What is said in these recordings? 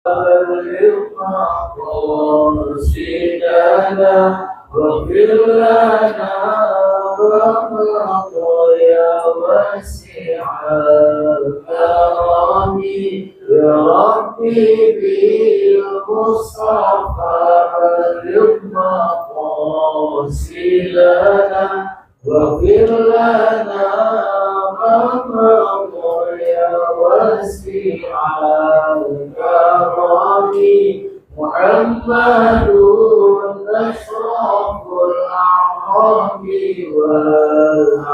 بلغ مقاصدنا واغفر لنا خطايا واسع الكرم يا ربي بالمصطفى بلغ مقاصدنا واغفر لنا خطايا واسع الكرم محمد أشرف الأعراب والعجم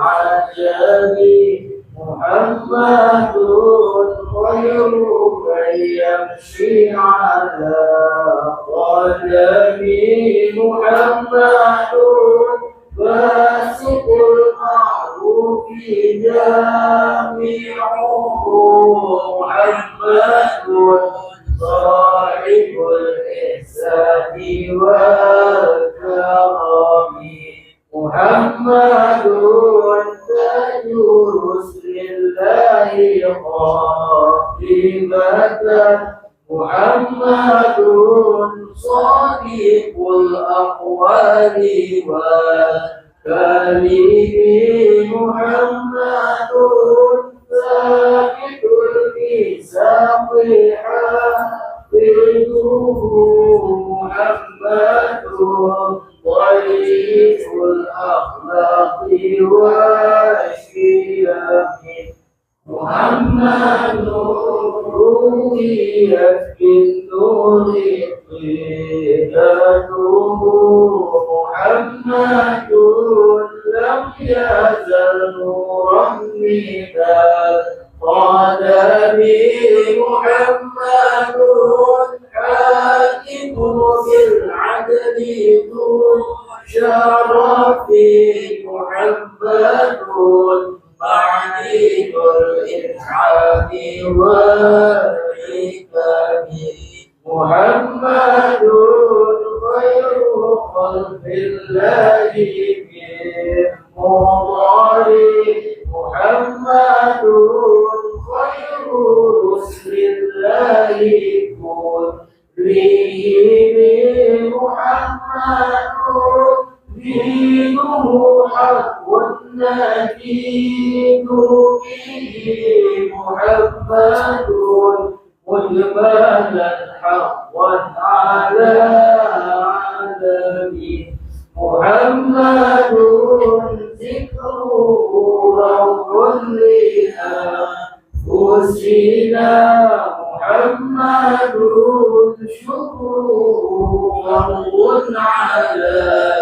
محمد خير من يمشي على قدمه محمد باسط المعروف جامعه محمد صاحب الإحسان والكرم محمد تاج رسل الله خاتمة محمد صادق الأقوال والكلم محمد ثابت الميثاق محمد ضيف الأخلاق والشيم محمد رويت بالنور قيادته محمد لم يزل نورا من القدم محمد حاكم بالعدل ذو شرف محمد معدن الإنعام والحكم محمد خير خلق الله من مضار محمد خير رسل الله كلهم محمد دينه حق النبي به محمد مجملا حقا على عالمه محمد ذكره روح لأنفسنا محمد شكره فرض على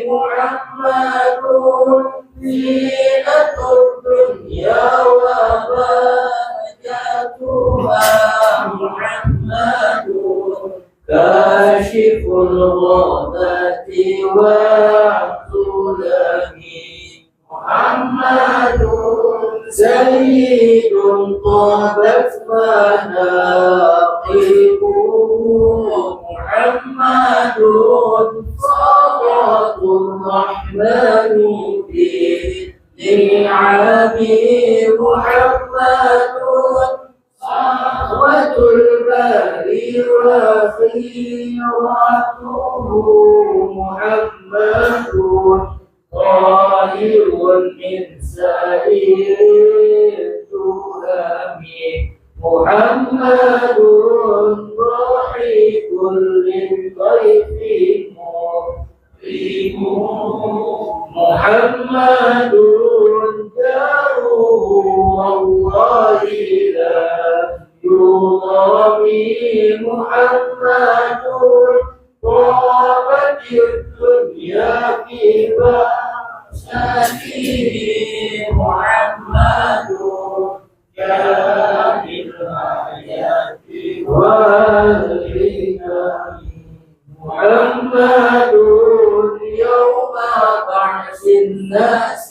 محمد زينة الدنيا وبركاتها محمد كاشف الغضة والظلم محمد سيد طابت مناقبه محمد صلاة الرحمن بالنعم محمد صحوة الباري وخيرته محمد طاهر من سائر التهم محمد ضاحك للضيف مكرم محمد جاره والله لا يضامي محمد طابت الدنيا في بأسه محمد كامل الحياة والحكم محمد يوم بعث الناس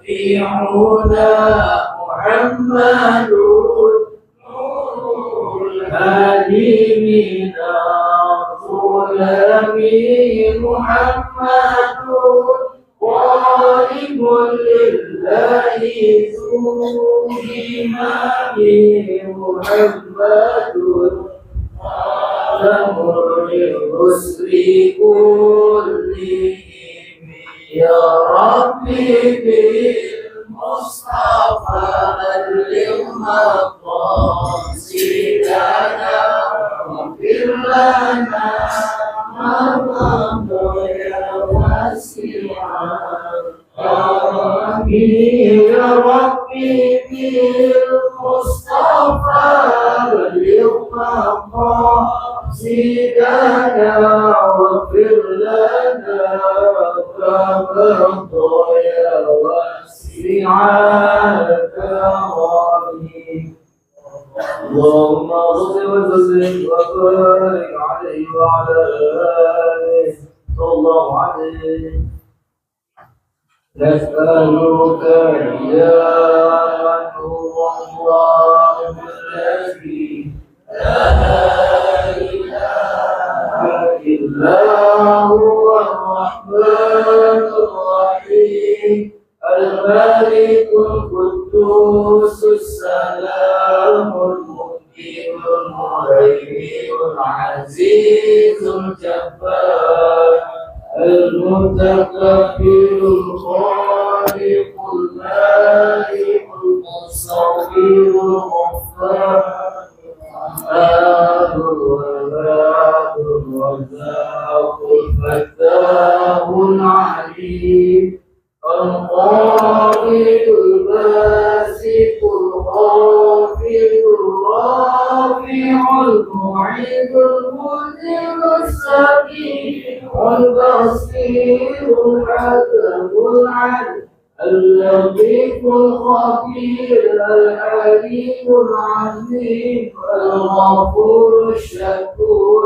شافعنا محمد نور الهادي من الظلم محمد قائم لله إمامي محمد خاتم للرسل كلهم يا ربي بالمصطفى بلغ مقاصدنا واغفر لنا ما مضى يا واسع آمين يا ربي بالمصطفى بلغ مقاصدنا واغفر لنا كما يا واسع الكرم اللهم صل وسلم وبارك عليه وعلى آله صلى الله عليه نسألك يا نور الله الذي لا إله إلا هو الرحمن الرحيم الملك القدوس السلام المؤمن المهيمن العزيز الجبار المتكبر الخالق المالك المصور الغفار الوهاب الرزاق الفتاح العليم القابل الباسط الخافض الرافع المعيد المذل السميع البصير الحكم العدل اللطيف الخبير الحليم العظيم الغفور الشكور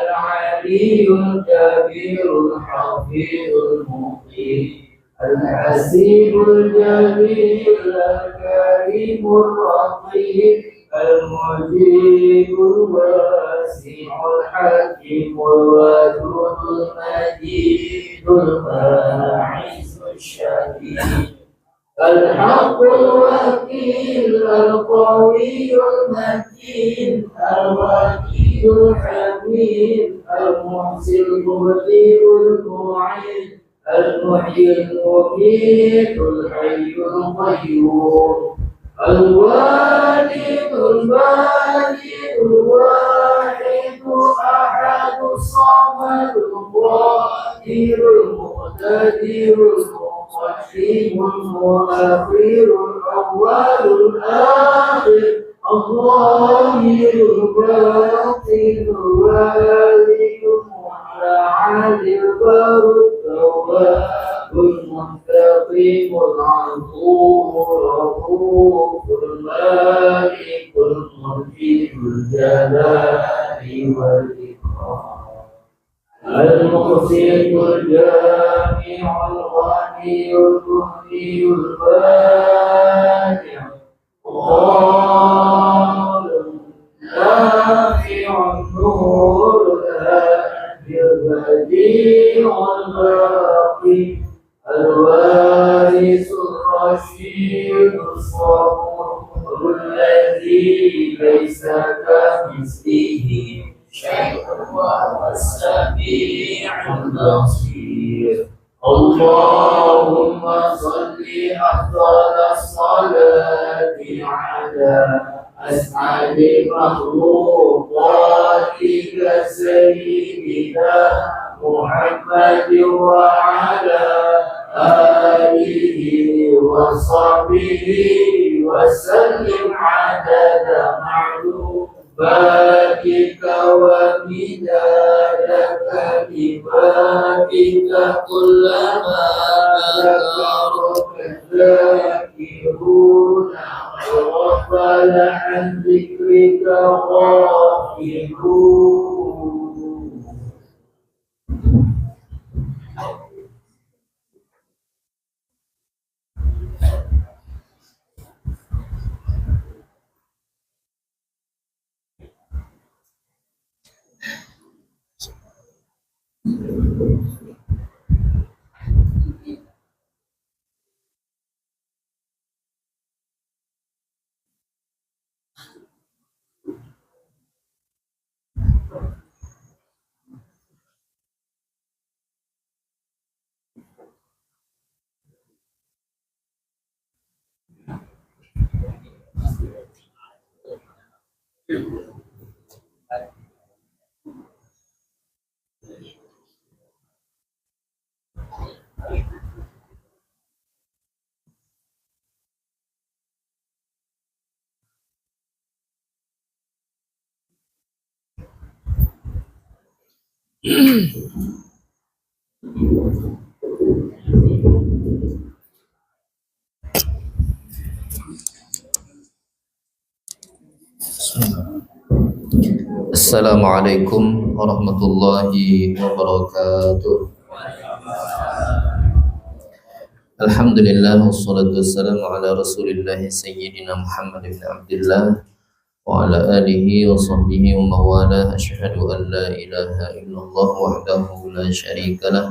العلي الكبير الحفيظ المقيم الحسيب الجليل الكريم الرقيب المجيب الواسع الحكيم الودود المجيد الباعث الشديد الحق الوكيل القوي المتين الوكيل الحميد المحسن المبدئ المعين المحيي المميت الحي القيوم الوالد البارئ الواحد احد الصمد الظاهر المقتدر المقدم المؤخر الاول الاخر الظاهر الباطن الوالي المتعالي البر التواب المنتقم العفو الرؤوف المالك الملك الجلال والاكرام المقسط الجامع الغني المغني البانع الظالم نافع النور الهادي البديع الباقي الوارث الرشيد الصبور الذي ليس كمثله شيء وهو السميع البصير اللهم صل أفضل الصلاة على أسعد مخلوقاتك سيدنا محمد وعلى آله وصحبه وسلم عدد معلوماتك ومداد كلماتك كلما ذكرك الذاكرون وغفل عن ذكرك غافلون. Assalamualaikum warahmatullahi wabarakatuh. Alhamdulillah wassalatu wassalamu ala Rasulillah sayyidina Muhammad bin Abdullah wa ala alihi wa sahbihi wa mawalah. Asyhadu an la ilaha illallah wahdahu la syarika lah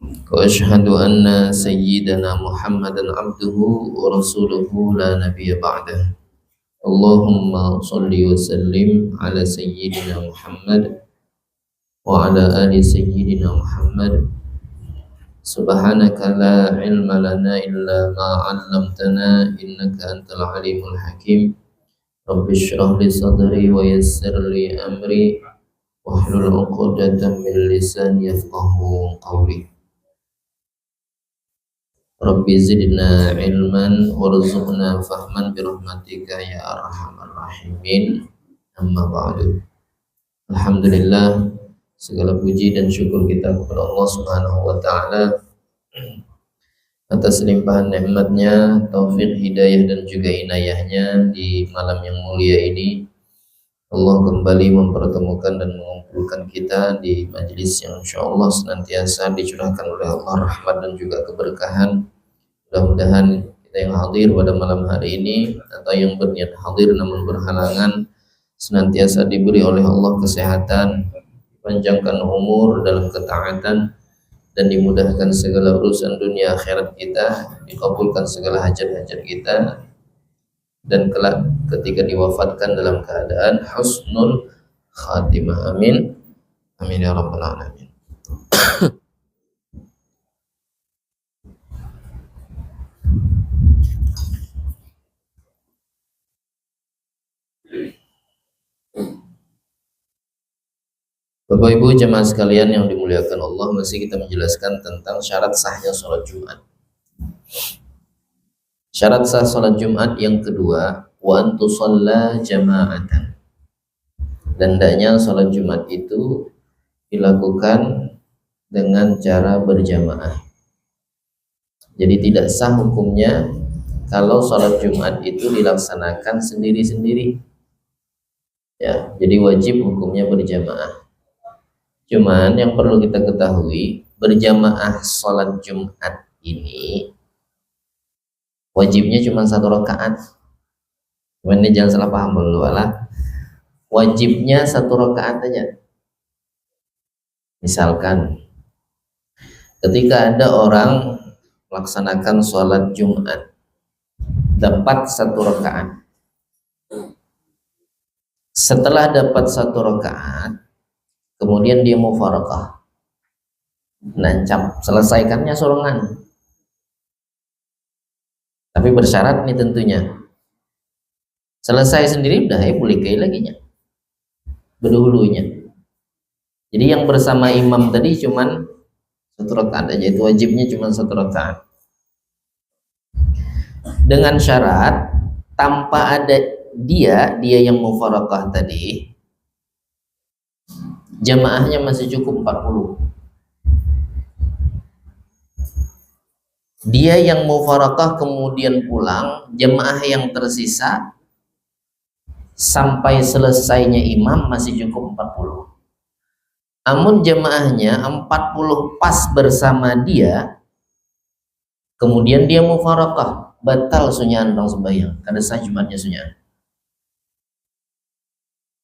wa asyhadu anna sayyidana Muhammadan abduhu wa rasuluhu la nabiyya ba'dah. Allahumma salli wa sallim ala sayyidina Muhammad wa ala ali sayyidina Muhammad. Subhanaka la ilma lana illa ma 'allamtana innaka antal alimul hakim. Rabbi shrah li sadri wa yassir li amri wahlul 'uqdatam min lisani yafqahu qawli. Rabbi zidna ilman warzuqna fahman birahmatika ya arhamar rahimin. Amma ba'du. Alhamdulillah, segala puji dan syukur kita kepada Allah Subhanahu wa taala atas limpahan nikmatnya, taufik, hidayah dan juga inayahnya di malam yang mulia ini. Allah kembali mempertemukan dan mengumpulkan kita di majelis yang insyaallah senantiasa dicurahkan oleh Allah rahmat dan juga keberkahan. Mudah-mudahan kita yang hadir pada malam hari ini atau yang berniat hadir namun berhalangan senantiasa diberi oleh Allah kesehatan, dipanjangkan umur dalam ketaatan, dan dimudahkan segala urusan dunia akhirat kita, dikabulkan segala hajat-hajat kita, dan kelak ketika diwafatkan dalam keadaan husnul khatimah. Amin. Amin ya rabbal alamin. Bapak Ibu jemaah sekalian yang dimuliakan Allah, masih kita menjelaskan tentang syarat sahnya sholat Jumat. Syarat sah sholat Jumat yang kedua, wa antusalla jama'atan. Dan hendaknya sholat Jumat itu dilakukan dengan cara berjamaah. Jadi tidak sah hukumnya kalau sholat Jumat itu dilaksanakan sendiri-sendiri. Ya, jadi wajib hukumnya berjamaah. Cuman yang perlu kita ketahui, berjamaah sholat Jumat ini wajibnya cuma 1 rakaat. Cuman ini jangan salah paham dulu lah. Wajibnya 1 rakaat aja. Misalkan ketika ada orang melaksanakan sholat Jumat dapat 1 rakaat. Setelah dapat 1 rakaat, kemudian dia mufaraqah, nancap, selesaikannya sorongan. Tapi bersyarat nih tentunya, selesai sendiri udah boleh kayak lagi nya berdahulunya. Jadi yang bersama imam tadi cuman 1 rakaat aja, itu wajibnya cuma 1 rakaat. Dengan syarat tanpa ada dia yang mufaraqah tadi, jamaahnya masih cukup 40. Dia yang mufaraqah kemudian pulang, jamaah yang tersisa sampai selesainya imam masih cukup 40. Namun jamaahnya 40 pas bersama dia, kemudian dia mufaraqah, batal sunyan dong sembahyang, kada sah Jumatnya sunyan.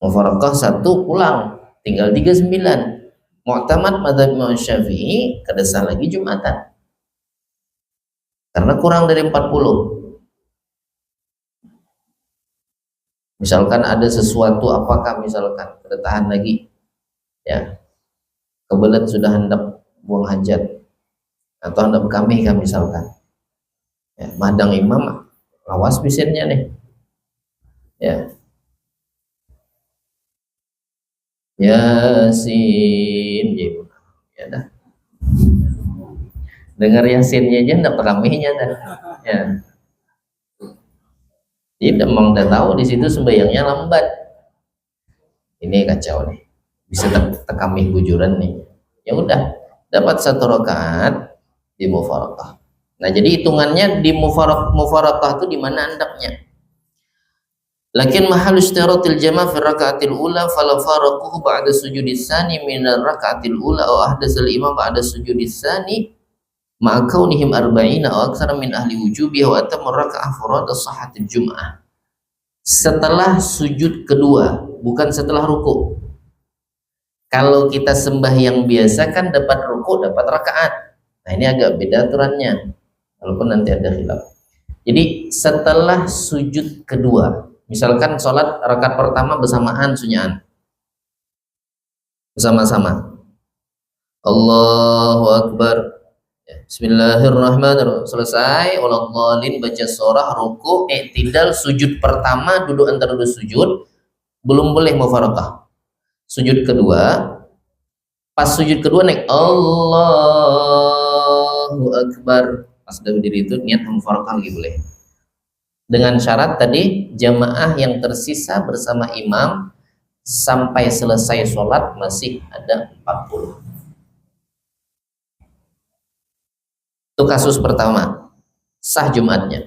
Mufaraqah 1 pulang, tinggal 39. Mu'tamad madzhab Imam Syafi'i kada sah lagi Jumatan karena kurang dari 40. Misalkan ada sesuatu, apakah misalkan kada tahan lagi, ya kebelet sudah hendak buang hajat atau hendak kami misalkan, ya, madang imam lawas bisirnya nih, ya Yasin. Ya dah. Dengar Yasinnya aja ndak teramihnya dah. Ya. Dia memang udah tahu di situ sembahyangnya lambat. Ini kacau nih. Bisa tekamih bujuran nih. Ya udah, dapat 1 rakaat di mufarakah. Nah, jadi hitungannya di mufarakah itu di mana andaknya? Lakin mahal istiratil jama' fi rakaatil ula fala faraquhu ba'da sujudis tsani min rakaatil ula aw ahdatsal imam ba'da sujudis tsani ma'a kaunihim arba'ina aw aktsara min ahli wujubi wa atamma raka'ah furada sahhatil jum'ah. Setelah sujud kedua, bukan setelah ruku. Kalau kita sembahyang biasa kan dapat ruku, dapat rakaat. Nah, ini agak beda aturannya, walaupun nanti ada khilaf. Jadi setelah sujud kedua, misalkan sholat rakaat pertama bersamaan sunnah, bersama-sama, Allahu Akbar, Bismillahirrahmanirrahim, selesai, waladhdallin, baca surah, ruku, i'tidal, sujud pertama, duduk antara dua sujud, belum boleh mufarakah. Sujud kedua, pas sujud kedua naik Allahu Akbar, pas udah berdiri itu niat mufarakah lagi boleh. Dengan syarat tadi jamaah yang tersisa bersama imam sampai selesai sholat masih ada 40. Itu kasus pertama, sah Jumatnya.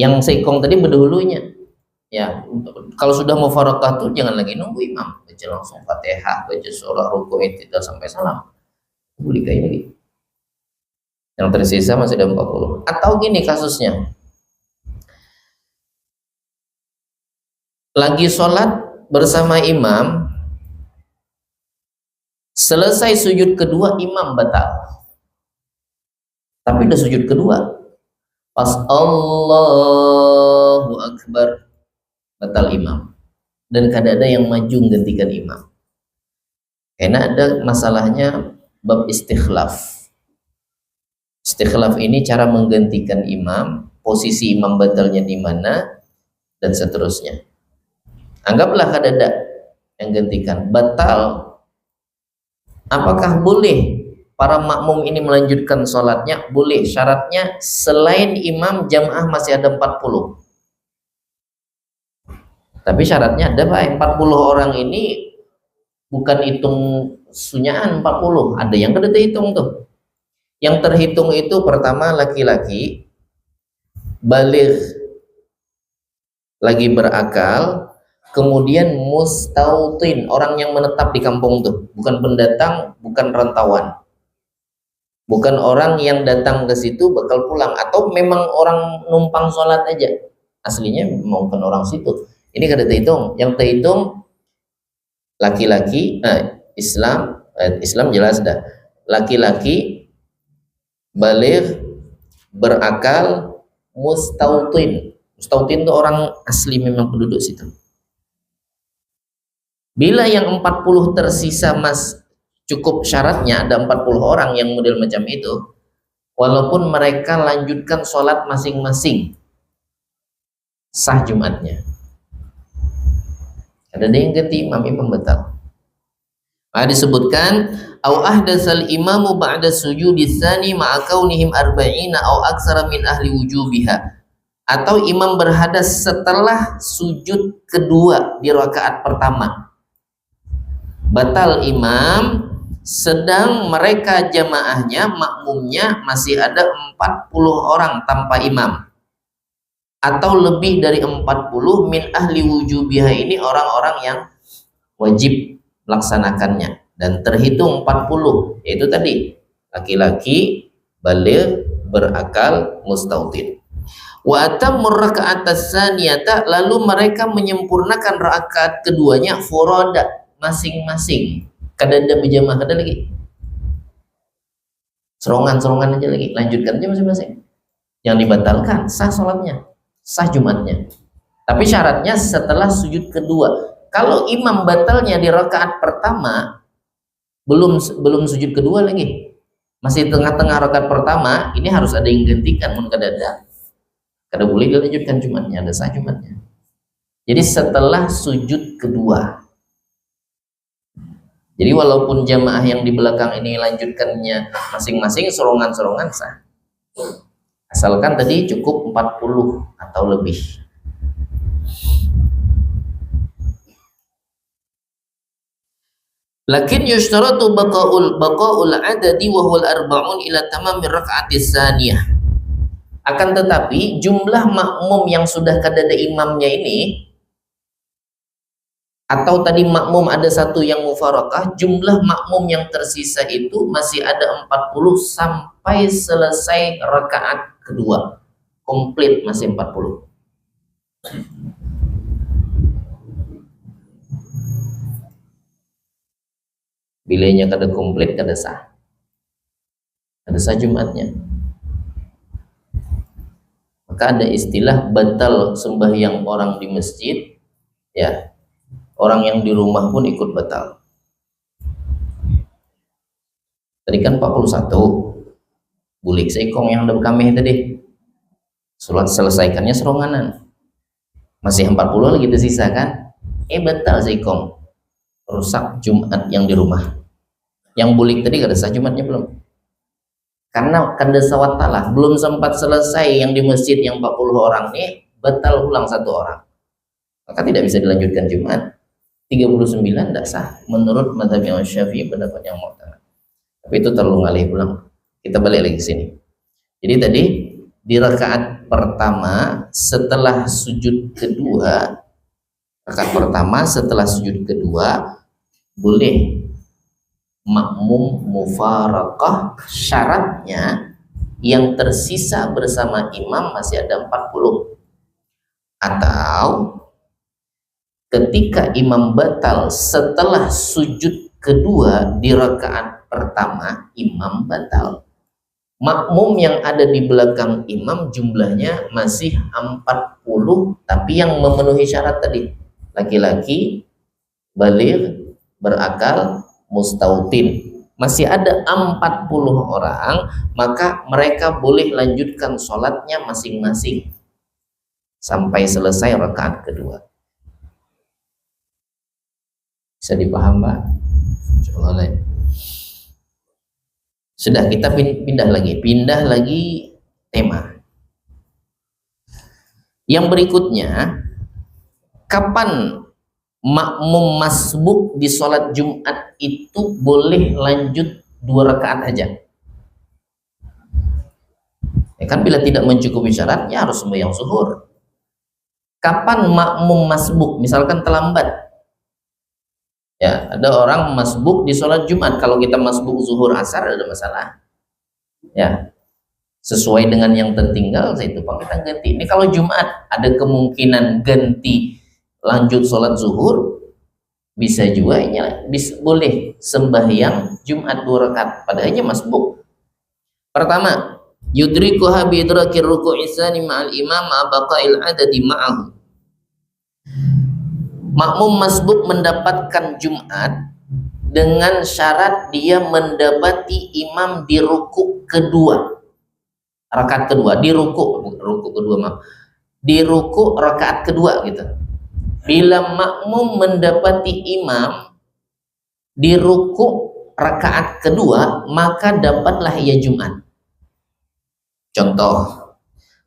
Yang seikong tadi berdahulunya. Ya, kalau sudah mufarakah tuh jangan lagi nunggu imam, baca langsung Fatihah, baca surah, ruku, i'tidal sampai salam. Boleh kayak lagi. Yang tersisa masih ada 40. Atau gini kasusnya. Lagi sholat bersama imam, selesai sujud kedua imam batal. Tapi udah sujud kedua. Pas Allahu Akbar batal imam, dan kadang ada yang maju menggantikan imam karena ada masalahnya bab istikhlaf. Istikhlaf ini cara menggantikan imam, posisi imam batalnya di mana, dan seterusnya. Anggaplah kadang ada yang gantikan batal, apakah boleh para makmum ini melanjutkan sholatnya? Boleh, syaratnya selain imam jamaah masih ada 40. Tapi syaratnya ada Pak, 40 orang ini bukan hitung sunyahan 40, ada yang kada terhitung tuh. Yang terhitung itu pertama laki-laki, baligh, lagi berakal, kemudian mustautin, orang yang menetap di kampung tuh, bukan pendatang, bukan rantauan. Bukan orang yang datang ke situ bakal pulang, atau memang orang numpang sholat aja, aslinya bukan orang situ. Ini kada terhitung. Yang terhitung laki-laki, Islam jelas dah. Laki-laki, baligh, berakal, mustautin. Mustautin itu orang asli memang penduduk situ. Bila yang 40 tersisa cukup syaratnya ada 40 orang yang model macam itu, walaupun mereka lanjutkan sholat masing-masing, sah Jumatnya. Ada yang ganti imam batal. Disebutkan au ahdatsal imamu ba'da sujudis tsani ma'a kaunihim arba'ina au aksara min ahli wujubiha, atau imam berhadas setelah sujud kedua di rakaat pertama. Batal imam, sedang mereka jamaahnya, makmumnya masih ada 40 orang tanpa imam, atau lebih dari 40 min ahli wujubiha, ini orang-orang yang wajib melaksanakannya, dan terhitung 40, yaitu tadi laki-laki, baligh, berakal, mustautin. Wa atammur raka'atas tsaniyata, lalu mereka menyempurnakan rakaat keduanya furada, masing-masing. Kada ada berjamaah, kada lagi serongan-serongan aja lagi, lanjutkan aja masing-masing. Yang dibatalkan sah sholatnya, sah Jumatnya. Tapi syaratnya setelah sujud kedua. Kalau imam batalnya di rakaat pertama, belum sujud kedua lagi, masih tengah-tengah rakaat pertama, ini harus ada yang gantikan. Mun kada ada, kada boleh dilanjutkan Jumatnya, ada sah Jumatnya. Jadi setelah sujud kedua. Jadi walaupun jamaah yang di belakang ini lanjutkannya masing-masing serongan-serongan sah. Asalkan tadi cukup 40 atau lebih. Lakin yushtaratu baqaul adadi wa huwal arba'un ila tamamir raka'atis tsaniyah. Akan tetapi jumlah makmum yang sudah kadada imamnya ini, atau tadi makmum ada satu yang mufarakah, jumlah makmum yang tersisa itu masih ada 40 sampai selesai rakaat kedua. Komplit masih 40. Bilanya kada komplit kada sah. Kada sah Jumatnya. Maka ada istilah batal sembahyang orang di masjid, ya. Orang yang di rumah pun ikut batal. Tadi kan 41. Bulik seikong yang ada kami tadi. Sholat selesaikannya seronganan. Masih 40 lagi tersisa kan? Batal seikong. Rusak Jumat yang di rumah. Yang bulik tadi kada sah Jumatnya belum. Karena kada sawatalah, belum sempat selesai yang di masjid yang 40 orang nih, batal ulang satu orang. Maka tidak bisa dilanjutkan Jumat. 39 tidak sah menurut mazhab Imam Syafi'i, pendapat yang mu'tamad. Tapi itu terlalu ngalih pulang. Kita balik lagi ke sini. Jadi tadi di rakaat pertama setelah sujud kedua, boleh makmum mufarakah, syaratnya yang tersisa bersama imam masih ada 40. Atau ketika imam batal setelah sujud kedua di rakaat pertama, imam batal. Makmum yang ada di belakang imam jumlahnya masih 40, tapi yang memenuhi syarat tadi. Laki-laki, baligh, berakal, mustautin. Masih ada 40 orang, maka mereka boleh lanjutkan sholatnya masing-masing sampai selesai rakaat kedua. Bisa dipaham, Pak? Sudah, kita pindah lagi tema. Yang berikutnya, kapan makmum masbuk di sholat Jumat itu boleh lanjut 2 rakaat aja? Ya kan, bila tidak mencukupi syaratnya harus sembahyang zuhur. Kapan makmum masbuk, misalkan terlambat? Ya, ada orang masbuk di sholat Jumat. Kalau kita masbuk zuhur asar ada masalah. Ya, sesuai dengan yang tertinggal, saya itu kita ganti. Ini kalau Jumat ada kemungkinan ganti lanjut sholat zuhur, bisa juga boleh sembahyang Jumat 2 rakaat padahalnya masbuk. Pertama, yudrikuha bi idrakir ruku'i tsani ma'al imam baqa'il adadi ma'ahu. Makmum masbuk mendapatkan Jumat dengan syarat dia mendapati imam di ruku kedua, rakaat kedua, di ruku rakaat kedua gitu. Bila makmum mendapati imam di ruku rakaat kedua, maka dapatlah ia Jumat. Contoh,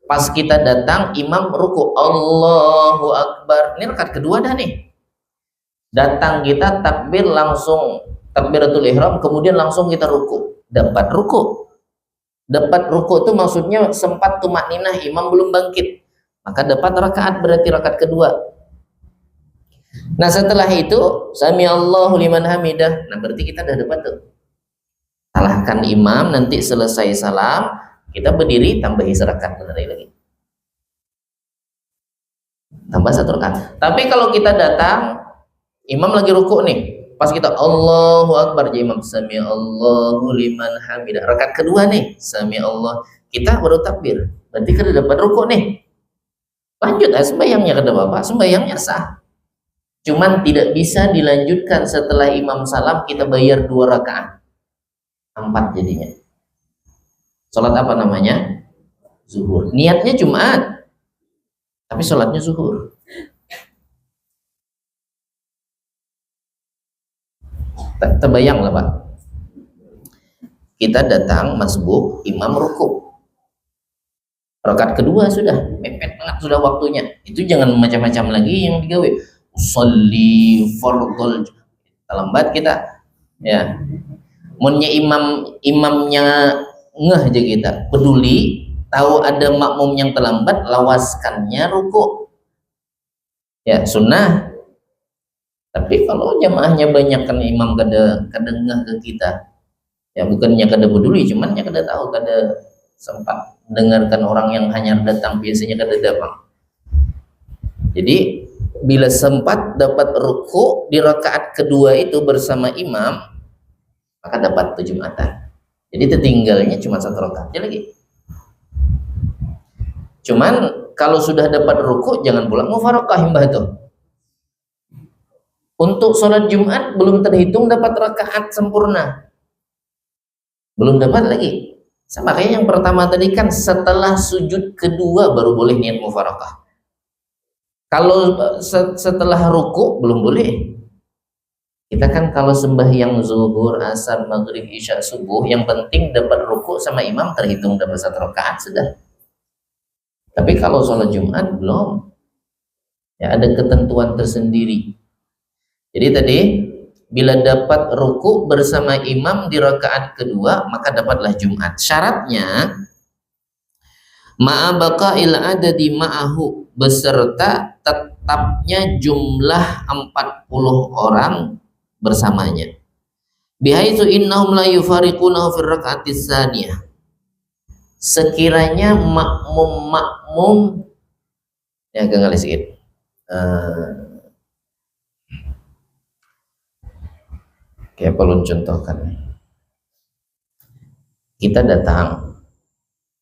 pas kita datang imam ruku, Allahu Akbar, ini rakaat kedua dah nih. Datang kita takbir, langsung takbiratul ihram, kemudian langsung kita ruku. Dapat ruku itu maksudnya sempat tumakninah, imam belum bangkit, maka dapat rakaat, berarti rakaat kedua. Nah setelah itu sami Allahu liman hamidah, nah berarti kita dah dapat tuh. Salahkan imam, nanti selesai salam kita berdiri, tambahi serakaat lagi, tambah 1 rakaat. Tapi kalau kita datang imam lagi ruku nih, pas kita Allahu Akbar, imam sami Allahu liman hamidah, rakaat kedua nih, sami Allah, kita baru takbir, berarti kita dapat ruku nih. Lanjut sembahyangnya, kada apa-apa, sembahyangnya sah. Cuman tidak bisa dilanjutkan setelah imam salam kita bayar 2 rakaat, 4 jadinya. Sholat apa namanya? Zuhur. Niatnya Jumat, tapi sholatnya zuhur. Terbayang lah Pak, kita datang masbuk, imam ruku, rakaat kedua sudah mepet banget, sudah waktunya, itu jangan macam-macam lagi yang digawe usolli fardhol, lambat kita ya. Munnya imamnya ngeh aja kita, peduli, tahu ada makmum yang terlambat, lawaskannya ruku ya, sunnah. Tapi kalau jamaahnya banyak kan imam kada ngeh ke kita ya, bukannya kada peduli, cuman ya kada tahu, kada sempat dengarkan orang yang hanya datang biasanya kada datang. Jadi bila sempat dapat ruku di rakaat kedua itu bersama imam, maka dapat tuh Jumatan. Jadi tertinggalnya cuma 1 rakaat lagi. Cuman kalau sudah dapat ruku jangan pulang mufarakah himbah itu. Untuk sholat Jumat belum terhitung dapat rakaat sempurna, belum dapat lagi. Sama kayak yang pertama tadi kan, setelah sujud kedua baru boleh niat mufarakah. Kalau setelah ruku belum boleh. Kita kan kalau sembahyang zuhur, asar, maghrib, isya, subuh, yang penting dapat ruku sama imam, terhitung dapat 1 rakaat sudah. Tapi kalau sholat Jumat belum ya, ada ketentuan tersendiri. Jadi tadi bila dapat ruku bersama imam di rakaat kedua maka dapatlah Jumat. Syaratnya ma'abaqa'il adadi ma'ahu, beserta tetapnya jumlah 40 orang bersamanya. Bihaitsu innahum la yufariqunahu fi raka'atis tsaniyah. Sekiranya makmum ya agak ngalih sedikit. Kayak perlu contohkan. Kita datang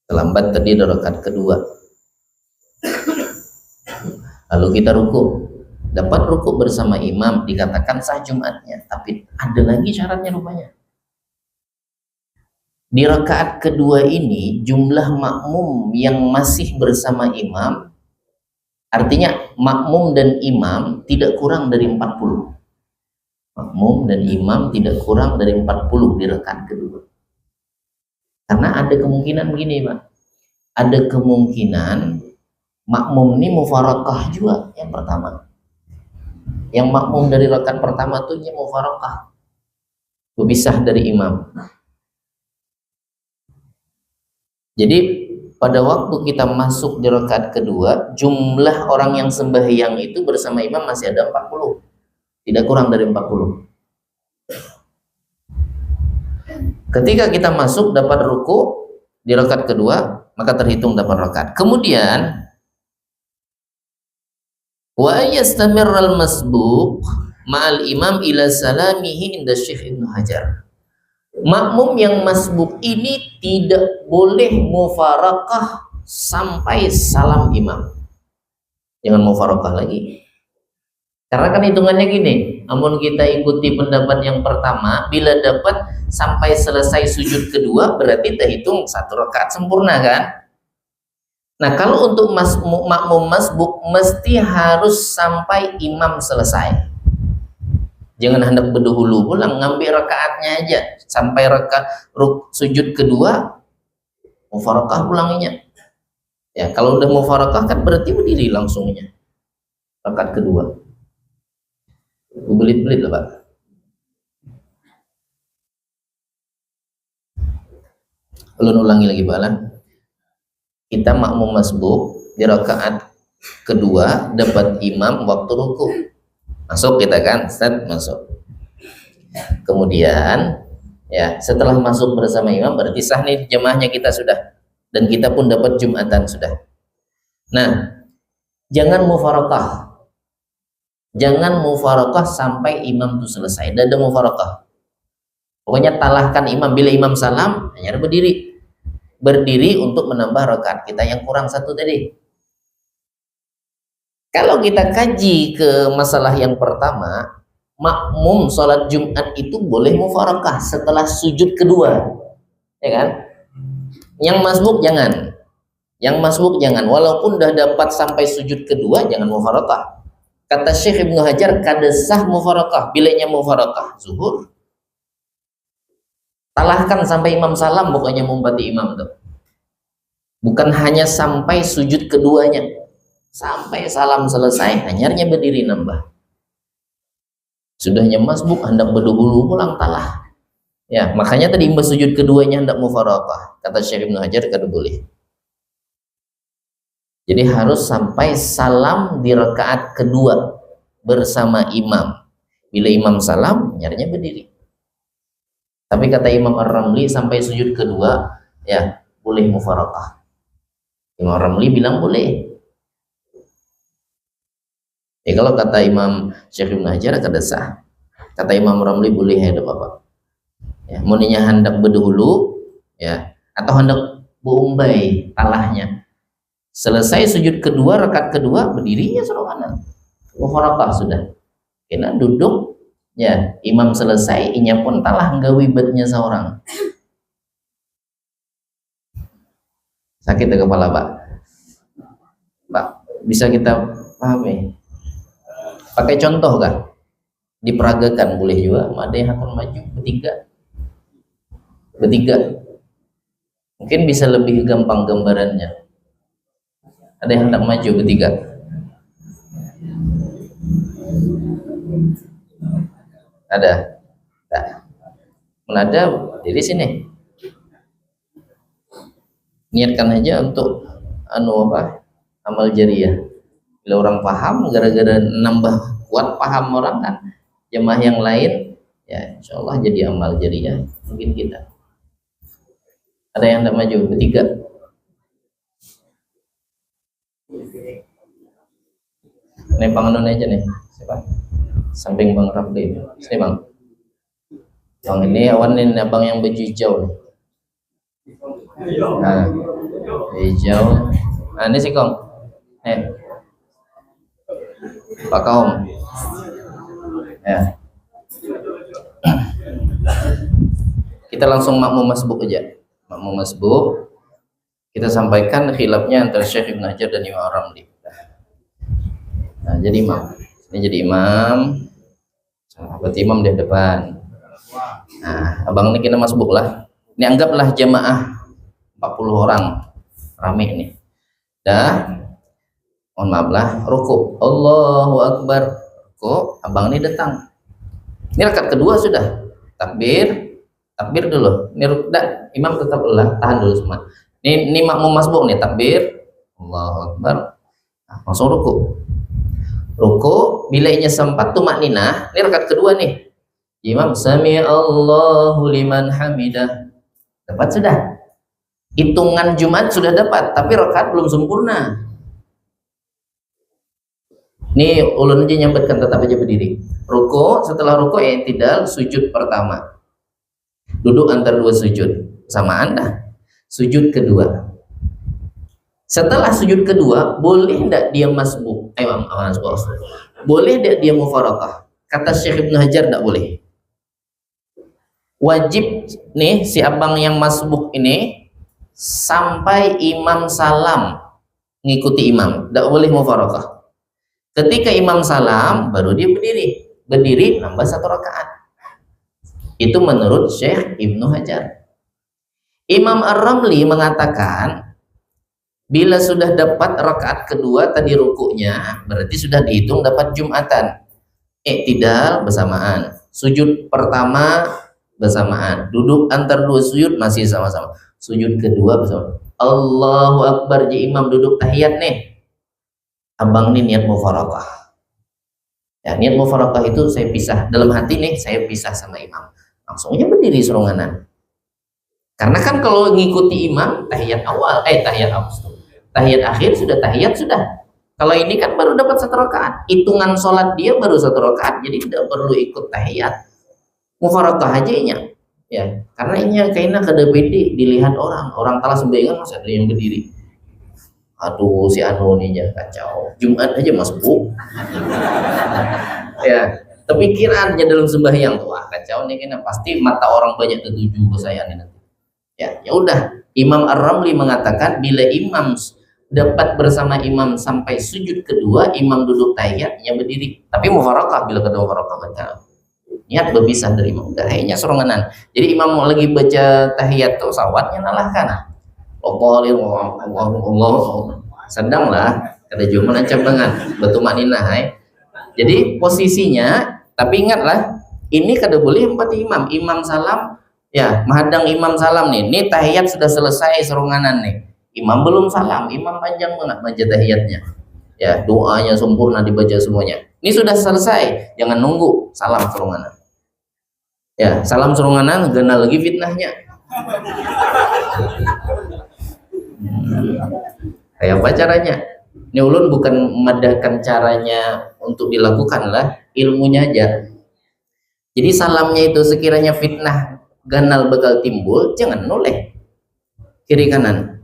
terlambat tadi di rakaat kedua, lalu kita ruku, dapat ruku bersama imam, dikatakan sah Jumatnya. Tapi ada lagi syaratnya rupanya. Di rakaat kedua ini jumlah makmum yang masih bersama imam, artinya makmum dan imam tidak kurang dari 40. Makmum dan imam tidak kurang dari 40 di rakaat kedua. Karena ada kemungkinan begini Pak, ada kemungkinan makmum ini mufarakah juga yang pertama. Yang makmum dari rakaat pertama tuh dia mufarakah, berpisah dari imam. Jadi pada waktu kita masuk di rakaat kedua, jumlah orang yang sembahyang itu bersama imam masih ada 40, tidak kurang dari 40. Ketika kita masuk dapat ruku di rakaat kedua, maka terhitung dapat rakaat. Kemudian wa yastamirral masbuq ma'al imam ila salamihi inda Syekh Ibnu Hajar. Makmum yang masbuk ini tidak boleh mufarakah sampai salam imam. Jangan mufarakah lagi. Karena kan hitungannya gini, namun kita ikuti pendapat yang pertama, bila dapat sampai selesai sujud kedua berarti terhitung 1 rakaat sempurna kan. Nah kalau untuk makmum masbuk mesti harus sampai imam selesai. Jangan hendak berdahulu pulang, ngambil rakaatnya aja sampai sujud kedua, mufarakah pulanginya. Ya kalau udah mufarakah kan berarti berdiri langsungnya rakaat kedua. Belit-belit lah Pak. Ulun ulangi lagi Pak lah. Kita makmum masbuk di rakaat kedua dapat imam waktu ruku. Masuk kita kan, set masuk. Kemudian ya setelah masuk bersama imam berarti sah nih jemaahnya kita sudah, dan kita pun dapat Jumatan sudah. Nah, jangan mufarakah. Jangan mufarakah sampai imam itu selesai. Dan ada mufarakah. Pokoknya talahkan imam, bila imam salam hanya berdiri. Berdiri untuk menambah rakaat kita yang kurang 1 tadi. Kalau kita kaji ke masalah yang pertama, makmum sholat Jumat itu boleh mufarakah setelah sujud kedua, ya kan? Yang masbuk jangan. Yang masbuk jangan. Walaupun udah dapat sampai sujud kedua, jangan mufarakah. Kata Syekh Ibnu Hajar, kada sah mufarakah. Bilanya mufarakah zuhur, Talahkan sampai imam salam, pokoknya mumpati imam tuh. Bukan hanya sampai sujud keduanya, sampai salam selesai hanyarnya berdiri nambah. Sudahnya masbuk hendak berdahulu pulang talah. Ya, makanya tadi imbas sujud keduanya hendak mufaraqah. Kata Syekh Ibnu Hajar kada boleh. Jadi harus sampai salam di rakaat kedua bersama imam. Bila imam salam, nyarinya berdiri. Tapi kata Imam Ar-Ramli sampai sujud kedua, ya boleh mufaraqah. Imam Ar-Ramli bilang boleh. Ya kalau kata Imam Syekh Ibnu Hajar kada sah. Kata Imam Ar-Ramli boleh, ya ada apa-apa. Ya, muninya hendak berdahulu, ya, atau hendak beumbai talahnya. Selesai sujud kedua, rakaat kedua, berdirinya seronganan. Mufaraqah sudah. Kena duduk, ya, imam selesai, inya pun talah nggawi bednya seorang. Sakit ya kepala, Pak? Pak, bisa kita pahami? Pakai contoh kah? Diperagakan boleh juga. Ada yang akan maju bertiga. Mungkin bisa lebih gampang gambarannya. Ada yang hendak maju bertiga. Ada. Nah, ada di sini. Niatkan aja untuk amal jariah. Bila orang paham, gara-gara nambah kuat paham orang kan, jemaah yang lain, ya insya Allah jadi amal jariah mungkin kita. Ada yang hendak maju bertiga? Ini Bang aja nih, siapa? Samping Bang Rafli. Sini Bang. Bang ini awan ini abang yang baju hijau nih. Nah, hijau. Nah ini si Kong. Pak Kaum. Ya. Kita langsung makmum masbuk aja. Makmum masbuk. Kita sampaikan khilafnya antara Syekh Ibnu Hajar dan Imam Ar-Ramli. Nah, jadi imam. Ini jadi imam. Berarti imam di depan. Nah, abang ini kita masbuk lah. Ini anggaplah jamaah 40 orang. Rame ini. Dah. Mohon maaf lah, ruku. Allahu Akbar. Ruku, abang ini datang. Ini rakaat kedua sudah. Takbir dulu. Ini imam tetap tahan dulu semua. Ini makmum masbuk nih, takbir. Allahu Akbar. Nah, langsung ruku. Ruku, bila inya sempat tumakninah, ini rakaat kedua nih. Imam sami Allahu liman hamidah. Dapat sudah. Hitungan Jumat sudah dapat, tapi rakaat belum sempurna. Ini ulun aja nyambetkan, tetap aja berdiri. Ruku, setelah ruku i'tidal, sujud pertama. Duduk antar dua sujud. Sama Anda. Sujud kedua. Setelah sujud kedua, boleh tidak dia masbuk? Boleh tidak dia mufaraqah? Kata Syekh Ibnu Hajar tidak boleh. Wajib nih si abang yang masbuk ini sampai imam salam ngikuti imam, tidak boleh mufaraqah. Ketika imam salam baru dia berdiri nambah 1 rakaat. Itu menurut Syekh Ibnu Hajar. Imam Ar-Ramli mengatakan bila sudah dapat rakaat kedua tadi rukuknya, berarti sudah dihitung dapat Jumatan. I'tidal bersamaan, sujud pertama bersamaan, duduk antar dua sujud masih sama-sama, sujud kedua bersama. Allahu Akbar, ji imam duduk tahiyat nih. Abang ini niat mufaraqah. Ya, niat mufaraqah itu saya pisah dalam hati nih, saya pisah sama imam. Langsungnya berdiri seronganan. Karena kan kalau ngikuti imam tahiyat awal, tahiyat akhir sudah tahiyat sudah. Kalau ini kan baru dapat 1 rakaat. Hitungan sholat dia baru 1 rakaat, jadi tidak perlu ikut tahiyat. Mufaraqah aja nya. Ya, karena ini kayaknya kada pede dilihat orang telah sembahyang masih ada yang berdiri. Aduh si anu nih ya kacau. Jumat aja masbuk. Ya, pemikirannya dalam sembahyang tuh kacau nih kena pasti mata orang banyak tertuju ke saya nih nanti. Ya udah. Imam Ar-Ramli mengatakan bila imam dapat bersama imam sampai sujud kedua, imam duduk tahiyat, ia berdiri. Tapi mufaraqah bila kedua mufaraqah batal. niat berpisah dari imam, udah kayaknya seronganan. Jadi imam mau lagi baca tahiyat tuh sawatnya nalahkan. Allah sedang lah kada cuma nancap dengan batu maninah. Jadi posisinya, tapi ingatlah ini kada boleh empat imam salam ya, menghadang imam salam nih. Ini tahiyat sudah selesai seronganan nih. Imam belum salam, imam panjang banget baca tahiyatnya. Ya, doanya sempurna dibaca semuanya. Ini sudah selesai, jangan nunggu salam seronganan. Ya, salam seronganan gana lagi fitnahnya. Kayak apa caranya? Ini ulun bukan memadahkan caranya untuk dilakukan lah, ilmunya aja. Jadi salamnya itu sekiranya fitnah ganal bakal timbul, jangan noleh kiri kanan.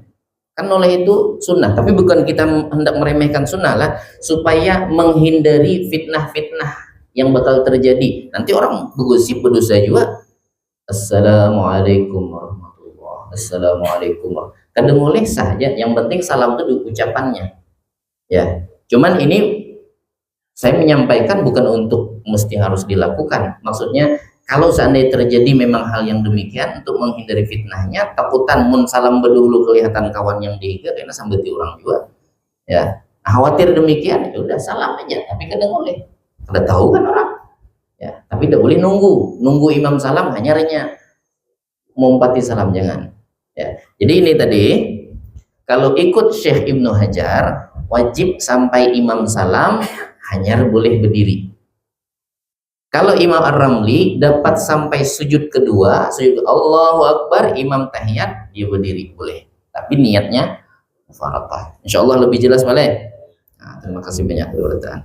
Kan noleh itu sunnah, tapi bukan kita hendak meremehkan sunnah lah, supaya menghindari fitnah-fitnah yang bakal terjadi. Nanti orang bergosip berdosa juga. Assalamualaikum warahmatullahi wabarakatuh. Assalamualaikum. Kadang boleh saja, yang penting salam itu di ucapannya. Ya, cuman ini saya menyampaikan bukan untuk mesti harus dilakukan. Maksudnya kalau seandainya terjadi memang hal yang demikian, untuk menghindari fitnahnya, takutan mun salam berdahulu kelihatan kawan yang dihiga karena sambeti orang juga. Ya, nah, khawatir demikian, ya udah salam aja. Tapi kadang boleh, kada tahu kan orang. Ya, tapi tidak boleh nunggu imam salam hanya mengumpati salam, jangan. Ya, jadi ini tadi kalau ikut Syekh Ibnu Hajar wajib sampai imam salam hanya boleh berdiri. Kalau Imam Ar-Ramli dapat sampai sujud kedua, sujud Allahu Akbar, imam tahiyat, dia berdiri boleh. Tapi niatnya mufaraqah. Insyaallah lebih jelas boleh. Nah, terima kasih banyak perhatian.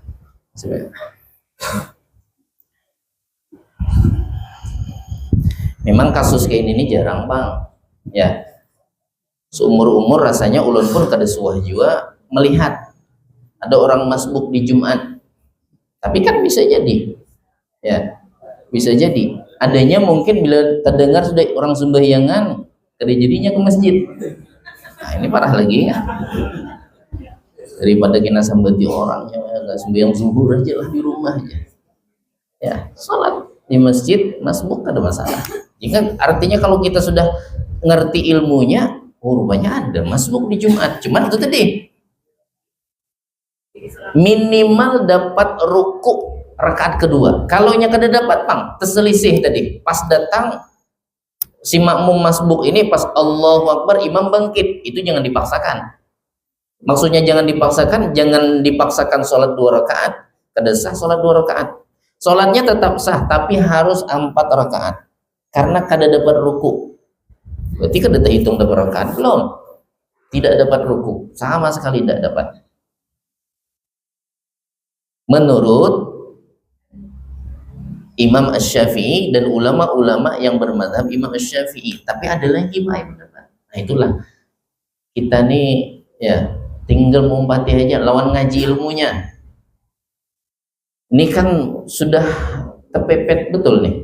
Memang kasus kayak ini jarang, Bang. Ya. Seumur-umur rasanya ulun pun kada suah juga melihat ada orang masbuk di Jumat. Tapi kan bisa jadi, ya, bisa jadi. Adanya mungkin bila terdengar sudah orang sembahyangan, kada jadinya ke masjid. Nah, ini parah lagi ya. Daripada kita sambati orang, ya nggak sembahyang zuhur aja lah di rumah aja. Ya, sholat di masjid masbuk kada masalah. Jika artinya kalau kita sudah ngerti ilmunya, oh rupanya ada masbuk di Jumat. Cuman itu tadi, minimal dapat ruku rakaat kedua. Kalau nya kada dapat, Bang, terselisih tadi. Pas datang si makmum masbuk ini pas Allahu Akbar imam bangkit, itu jangan dipaksakan. Maksudnya jangan dipaksakan sholat 2 rakaat. Kada sah sholat 2 rakaat. Sholatnya tetap sah, tapi harus 4 rakaat. Karena kada dapat ruku. Berarti kada terhitung dapat rakaat belum? Tidak dapat ruku, sama sekali tidak dapat. Menurut Imam Asy-Syafi'i dan ulama-ulama yang bermadzhab Imam Asy-Syafi'i. Tapi ada lagi Pak yang berdebat. Nah itulah kita nih ya tinggal mengumpati aja lawan ngaji ilmunya. Ini kan sudah terpepet betul nih,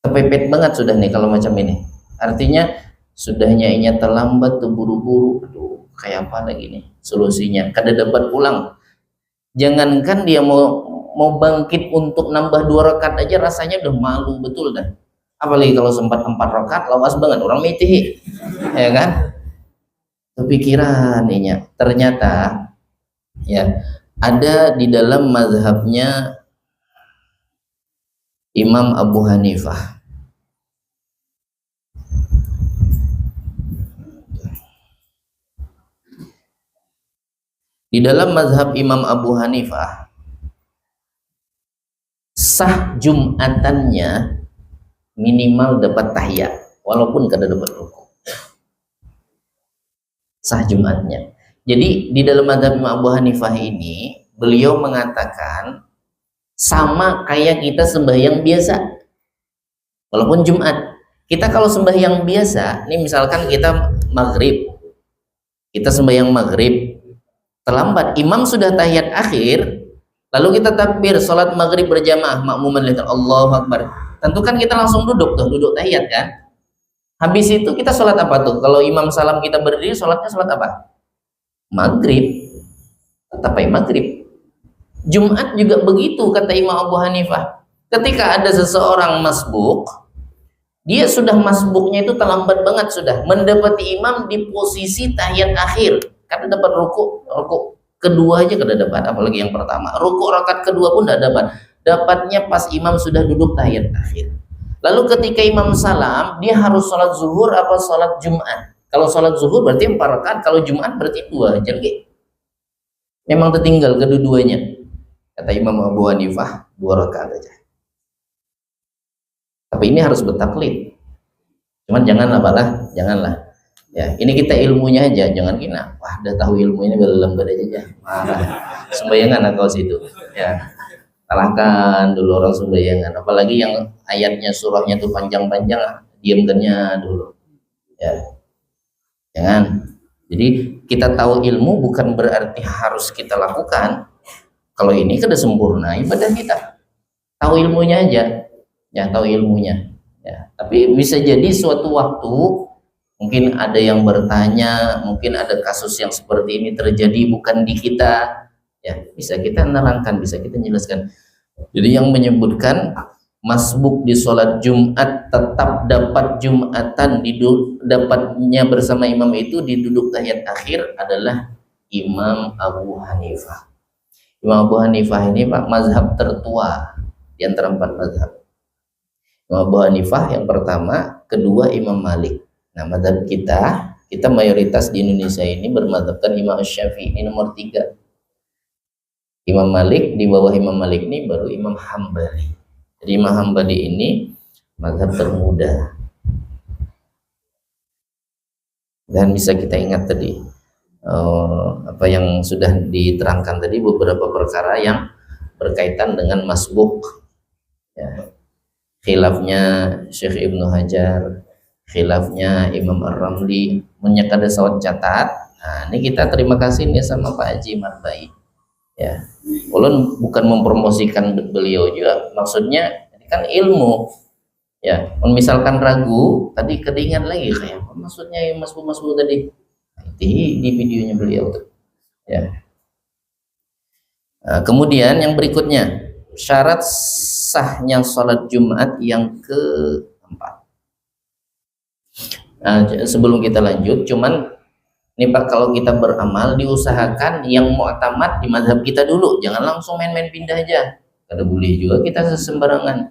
terpepet banget sudah nih kalau macam ini. Artinya sudahnya ini terlambat, terburu-buru. Aduh, kayak apa lagi nih solusinya? Kada dapat pulang. Jangankan dia mau bangkit untuk nambah 2 rakaat aja rasanya udah malu betul dah. Apalagi kalau sempat 4 rakaat, lawas banget orang miti, ya kan? Kepikiran ini ternyata ya ada di dalam mazhabnya Imam Abu Hanifah. Di dalam mazhab Imam Abu Hanifah, sah Jumatannya minimal dapat tahiyat, walaupun kada dapat ruku. Sah Jumatnya. Jadi di dalam mazhab Imam Abu Hanifah ini, beliau mengatakan sama kayak kita sembahyang biasa, walaupun Jumat. Kita kalau sembahyang biasa, ini misalkan kita maghrib, kita sembahyang maghrib, terlambat, imam sudah tahiyat akhir, lalu kita takbir sholat maghrib berjamaah, makmuman lihat Allahu Akbar, tentu kan kita langsung duduk tahiyat kan. Habis itu kita sholat apa tuh? Kalau imam salam kita berdiri, sholatnya sholat apa? Maghrib. Tetap maghrib. Jumat juga begitu kata Imam Abu Hanifah. Ketika ada seseorang masbuk, dia sudah masbuknya itu terlambat banget, sudah mendapati imam di posisi tahiyat akhir, karena dapat ruku kedua aja kada dapat, apalagi yang pertama. Ruku rakaat kedua pun tidak dapat. Dapatnya pas imam sudah duduk tahiyat akhir. Lalu ketika imam salam, dia harus sholat zuhur apa sholat Jumat? Kalau sholat zuhur berarti 4 rakaat, kalau Jumat berarti 2 aja. Memang tertinggal kedua-duanya. Kata Imam Abu Hanifah, 2 rakaat aja. Tapi ini harus bertaklid. Cuman janganlah. Ya, ini kita ilmunya aja, jangan kena. Wah, udah tahu ilmu ini lembar aja. Marah. Sembayangan kau situ. Ya. Kalahkan dulu orang sembayangan. Apalagi yang ayatnya surahnya tuh panjang-panjang, diamkannya dulu. Ya. Jangan. Jadi kita tahu ilmu bukan berarti harus kita lakukan. Kalau ini sudah sempurna ibadah kita. Tahu ilmunya aja. Ya, tahu ilmunya. Ya, tapi bisa jadi suatu waktu mungkin ada yang bertanya, mungkin ada kasus yang seperti ini terjadi bukan di kita. Ya, bisa kita nerangkan, bisa kita jelaskan. Jadi yang menyebutkan masbuk di sholat Jumat tetap dapat Jumatan, dapatnya bersama imam itu di duduk tahiyat akhir adalah Imam Abu Hanifah. Imam Abu Hanifah ini Pak mazhab tertua di antara 4 mazhab. Imam Abu Hanifah yang pertama, kedua Imam Malik. Nah, mazhab kita mayoritas di Indonesia ini bermazhabkan Imam Syafi'i ini nomor 3. Imam Malik, di bawah Imam Malik ini baru Imam Hambali. Jadi Imam Hambali ini mazhab termuda. Dan bisa kita ingat tadi apa yang sudah diterangkan tadi, beberapa perkara yang berkaitan dengan masbuk. Ya. Khilafnya Syekh Ibnu Hajar, khilafnya Imam Ar-Ramli, menyakada sawat catat. Nah, ini kita terima kasih nih sama Pak Haji Marbai. Ya, ulun bukan mempromosikan beliau juga, maksudnya ini kan ilmu. Ya, misalkan ragu, tadi kedingat lagi kayak apa maksudnya yang masbuk tadi di videonya beliau tuh. Ya. Nah, kemudian yang berikutnya, syarat sahnya sholat Jumat yang keempat. Nah, sebelum kita lanjut, cuman ini Pak, kalau kita beramal diusahakan yang mu'tamad di mazhab kita dulu, jangan langsung main-main pindah aja. Kada boleh juga kita sembarangan.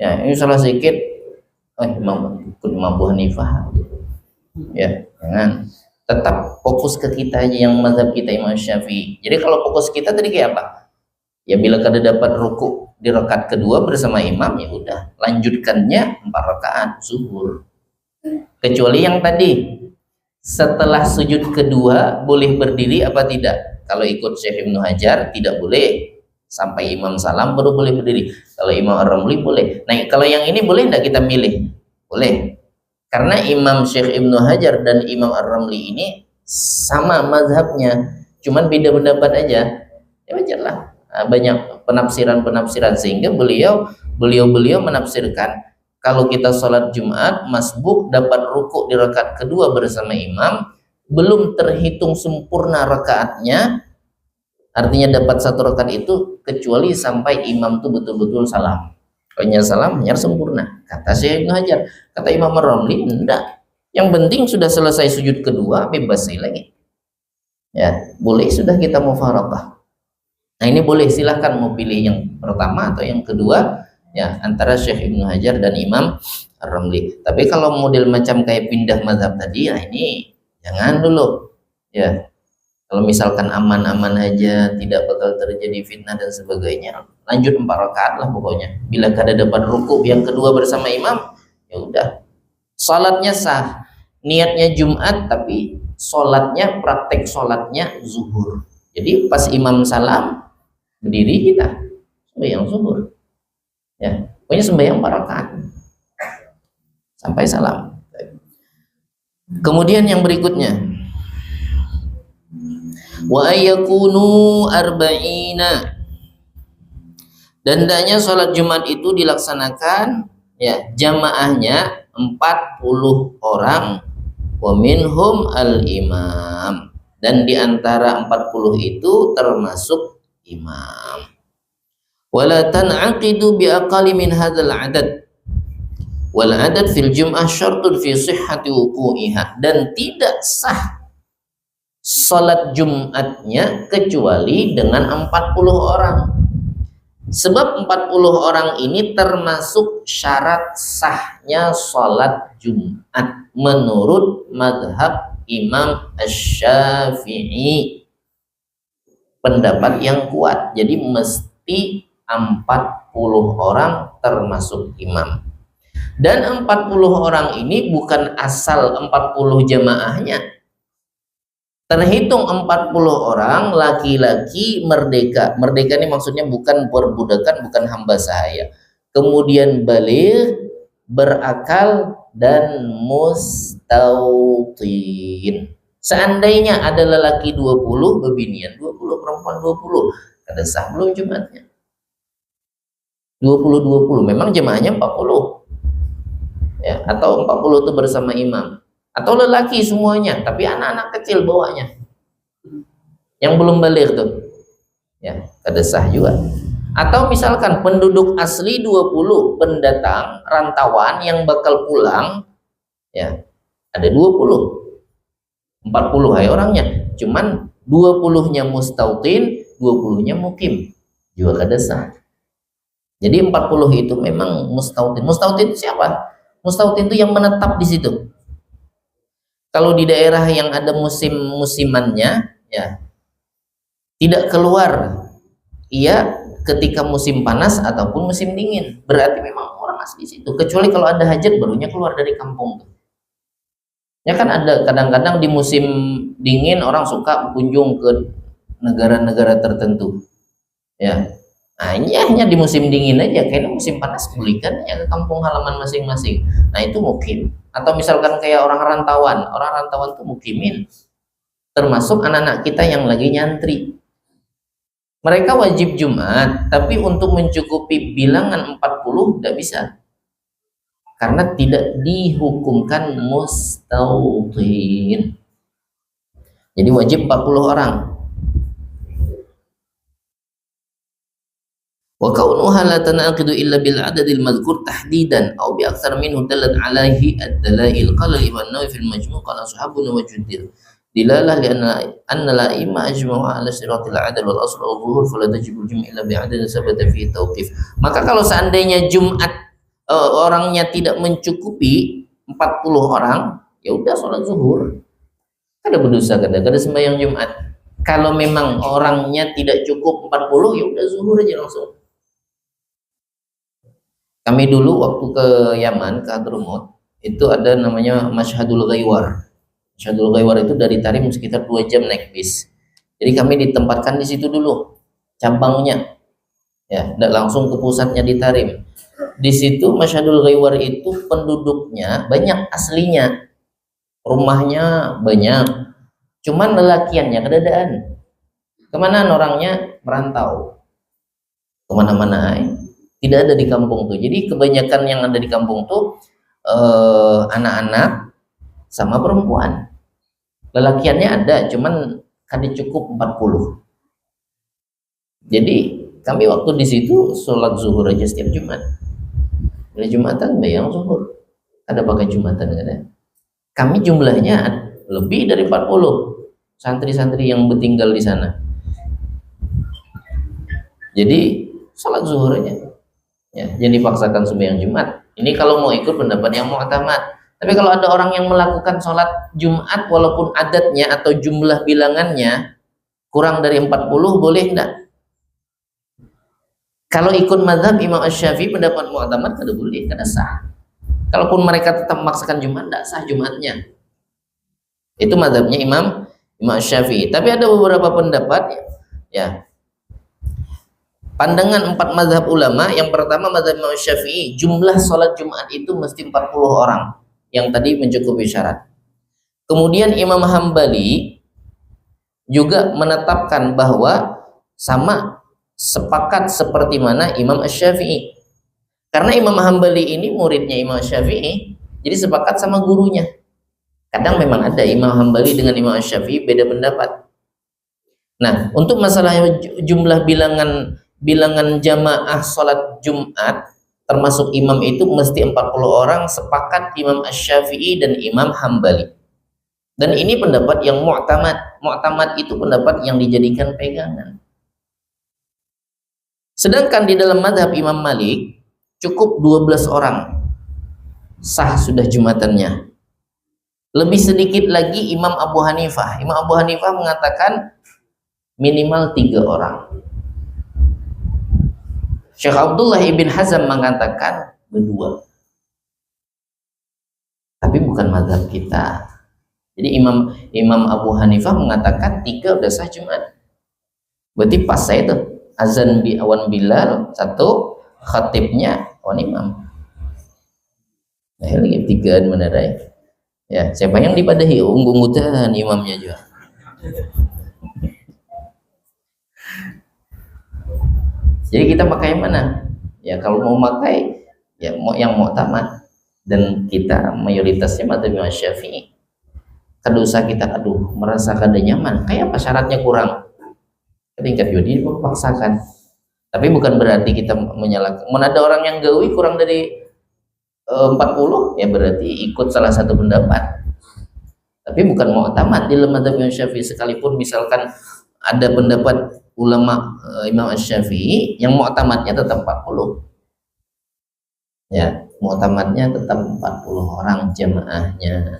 Ya, ini salah sedikit, Imam Abu Hanifah. Ya, jangan. Tetap fokus ke kita aja yang mazhab kita Imam Syafi'i. Jadi kalau fokus kita tadi kayak apa? Ya bila kada dapat ruku di rakaat kedua bersama imam, ya udah lanjutkannya 4 rakaat zuhur. Kecuali yang tadi setelah sujud kedua boleh berdiri apa tidak? Kalau ikut Syekh Ibnu Hajar tidak boleh, sampai imam salam baru boleh berdiri. Kalau Imam Ar-Ramli boleh. Nah, kalau yang ini boleh tidak kita milih? Boleh. Karena Imam Syekh Ibnu Hajar dan Imam Ar-Ramli ini sama mazhabnya, cuman beda pendapat aja. Ya wajarlah. Banyak penafsiran sehingga beliau menafsirkan kalau kita sholat Jumat masbuk dapat ruku di rakaat kedua bersama imam, belum terhitung sempurna rakaatnya, artinya dapat 1 rakaat itu kecuali sampai imam tuh betul-betul salam. Kalau salam hanya sempurna, kata Syekh Ibnu Hajar. Kata Imam Ar-Ramli enggak, yang penting sudah selesai sujud kedua bebas lagi. Ya, boleh sudah kita mufaraqah. Nah, ini boleh, silahkan mau pilih yang pertama atau yang kedua, ya antara Syekh Ibnu Hajar dan Imam Ar-Ramli. Tapi kalau model macam kayak pindah mazhab tadi, ya ini jangan dulu. Ya, kalau misalkan aman-aman aja, tidak bakal terjadi fitnah dan sebagainya, lanjut 4 rakaat lah pokoknya. Bila kada dapat ruku yang kedua bersama imam, ya udah. Salatnya sah, niatnya Jumat, tapi salatnya, praktek salatnya zuhur. Jadi pas imam salam berdiri kita sembahyang zuhur. Ya, pokoknya sembahyang 4 rakaat sampai salam. Kemudian yang berikutnya, wa ayyakunu arba'ina, dan hendaknya sholat Jumat itu dilaksanakan ya jamaahnya 40 orang, wa minhum al-imam, dan diantara 40 itu termasuk imam. Wala tan'aqidu bi aqalli min hadzal adad. Wal adad fil jum'ah syartun fi sihhati wuqu'iha, dan tidak sah salat Jumatnya kecuali dengan 40 orang. Sebab 40 orang ini termasuk syarat sahnya salat Jumat menurut madhab Imam Asy-Syafi'i, pendapat yang kuat. Jadi mesti 40 orang termasuk imam. Dan 40 orang ini bukan asal 40 jamaahnya. Terhitung 40 orang laki-laki merdeka. Merdeka ini maksudnya bukan perbudakan, bukan hamba sahaya. Kemudian baligh, berakal, dan mustautin. Seandainya ada lelaki 20, bebinian 20, perempuan 20, kada sah belum Jumatnya. 20 memang jemaahnya 40. Ya, atau 40 itu bersama imam, atau lelaki semuanya tapi anak-anak kecil bawanya yang belum balik tuh, ya kada sah juga. Atau misalkan penduduk asli 20, pendatang rantauan yang bakal pulang, ya ada 20, 40 hai orangnya, cuman 20-nya mustautin, 20-nya mukim, juga kada sah. Jadi 40 itu memang mustautin. Mustautin siapa? Mustautin itu yang menetap di situ. Kalau di daerah yang ada musim-musimannya, ya tidak keluar, ia ketika musim panas ataupun musim dingin, berarti memang orang asli situ. Kecuali kalau ada hajat barunya keluar dari kampung. Ya kan ada kadang-kadang di musim dingin orang suka berkunjung ke negara-negara tertentu. Ya. Nah, ini hanya di musim dingin aja, kayaknya musim panas pulihkan ya ke kampung halaman masing-masing. Nah, itu mukim. Atau misalkan kayak orang rantauan tuh mukimin. Termasuk anak-anak kita yang lagi nyantri. Mereka wajib Jumat, tapi untuk mencukupi bilangan 40 tidak bisa. Karena tidak dihukumkan mustautin. Jadi wajib 40 orang. Wa kaunuha la tanaqidu illa bil adadil madhkur tahdidan aw bi aktsar minhu dalat alaihi ad-dalail qala Ibn Nawawi fil Majmu' qala sahabuna wa juddil dilalah li anna la imma ajma'u ala siratil adl wal asl wa dhuhur fala tajibu jum' illa bi adadin sabata fi tauqif. Maka kalau seandainya Jumat orangnya tidak mencukupi 40 orang, ya udah sholat zuhur. Kada berdosa, kada sembahyang Jumat. Kalau memang orangnya tidak cukup 40, ya udah zuhur aja langsung. Kami dulu waktu ke Yaman, ke Hadramut, itu ada namanya Mashhadul Ghaiwar. Mashhadul Ghaiwar itu dari Tarim sekitar 2 jam naik bis. Jadi kami ditempatkan di situ dulu, cabangnya. Ya, tidak langsung ke pusatnya di Tarim. Di situ Mashhadul Ghaiwar itu penduduknya banyak aslinya. Rumahnya banyak. Cuman lelakiannya kedadaan. Kemana orangnya merantau. Kemana-mana tidak ada di kampung tuh. Jadi kebanyakan yang ada di kampung tuh anak-anak sama perempuan. Lelakiannya ada, cuman kada cukup 40. Jadi kami waktu di situ sholat zuhur aja setiap Jumat. Bila Jumatan bayang zuhur. Ada pakai Jumatan kada. Kami jumlahnya lebih dari 40 santri-santri yang bertinggal di sana. Jadi sholat zuhur aja. Ya, jadi paksakan sembahyang Jumat. Ini kalau mau ikut pendapat yang mu'tamad. Tapi kalau ada orang yang melakukan sholat Jumat walaupun adatnya atau jumlah bilangannya kurang dari 40, boleh enggak? Kalau ikut mazhab Imam Asy-Syafi'i pendapat mu'tamad kada boleh, kada sah. Kalaupun mereka tetap memaksakan Jumat, enggak sah Jumatnya. Itu mazhabnya Imam Asy-Syafi'i. Tapi ada beberapa pendapat ya. Pandangan 4 mazhab ulama, yang pertama mazhab Imam Syafi'i, jumlah sholat Jumat itu mesti 40 orang, yang tadi mencukupi syarat. Kemudian Imam Hambali juga menetapkan bahwa sama sepakat seperti mana Imam Asy-Syafi'i. Karena Imam Hambali ini muridnya Imam Syafi'i, jadi sepakat sama gurunya. Kadang memang ada Imam Hambali dengan Imam Syafi'i beda pendapat. Nah, untuk masalah jumlah bilangan bilangan jamaah sholat Jumat termasuk imam itu mesti 40 orang, sepakat Imam Asy-Syafi'i dan Imam Hambali. Dan ini pendapat yang mu'tamad. Mu'tamad itu pendapat yang dijadikan pegangan. Sedangkan di dalam madhab Imam Malik cukup 12 orang sah sudah Jumatannya. Lebih sedikit lagi Imam Abu Hanifah. Imam Abu Hanifah mengatakan minimal 3 orang. Syekh Abdullah ibn Hazm mengatakan berdua. Tapi bukan madhab kita. Jadi Imam Abu Hanifah mengatakan 3 udah sah Jumat. Berarti pas saya itu azan bi awan Bilal, 1 khatibnya awan imam. Nah, lagi 3 menarai. Ya, siapa yang dipadahi unggung-unggutan imamnya juga. Jadi kita pakai yang mana? Ya kalau mau pakai ya mau yang mu'tamad, dan kita mayoritasnya madzhab Imam Syafi'i. Kedosa kita merasa kada nyaman, kayak apa syaratnya kurang. Ketingkat jadi dipaksakan. Tapi bukan berarti kita menyalahkan. Mana ada orang yang gawi kurang dari 40 ya berarti ikut salah satu pendapat. Tapi bukan mu'tamad di madzhab Imam Syafi'i, sekalipun misalkan ada pendapat ulama Imam Asy-Syafi'i yang mu'tamadnya tetap 40. Ya, mu'tamadnya tetap 40 orang jamaahnya.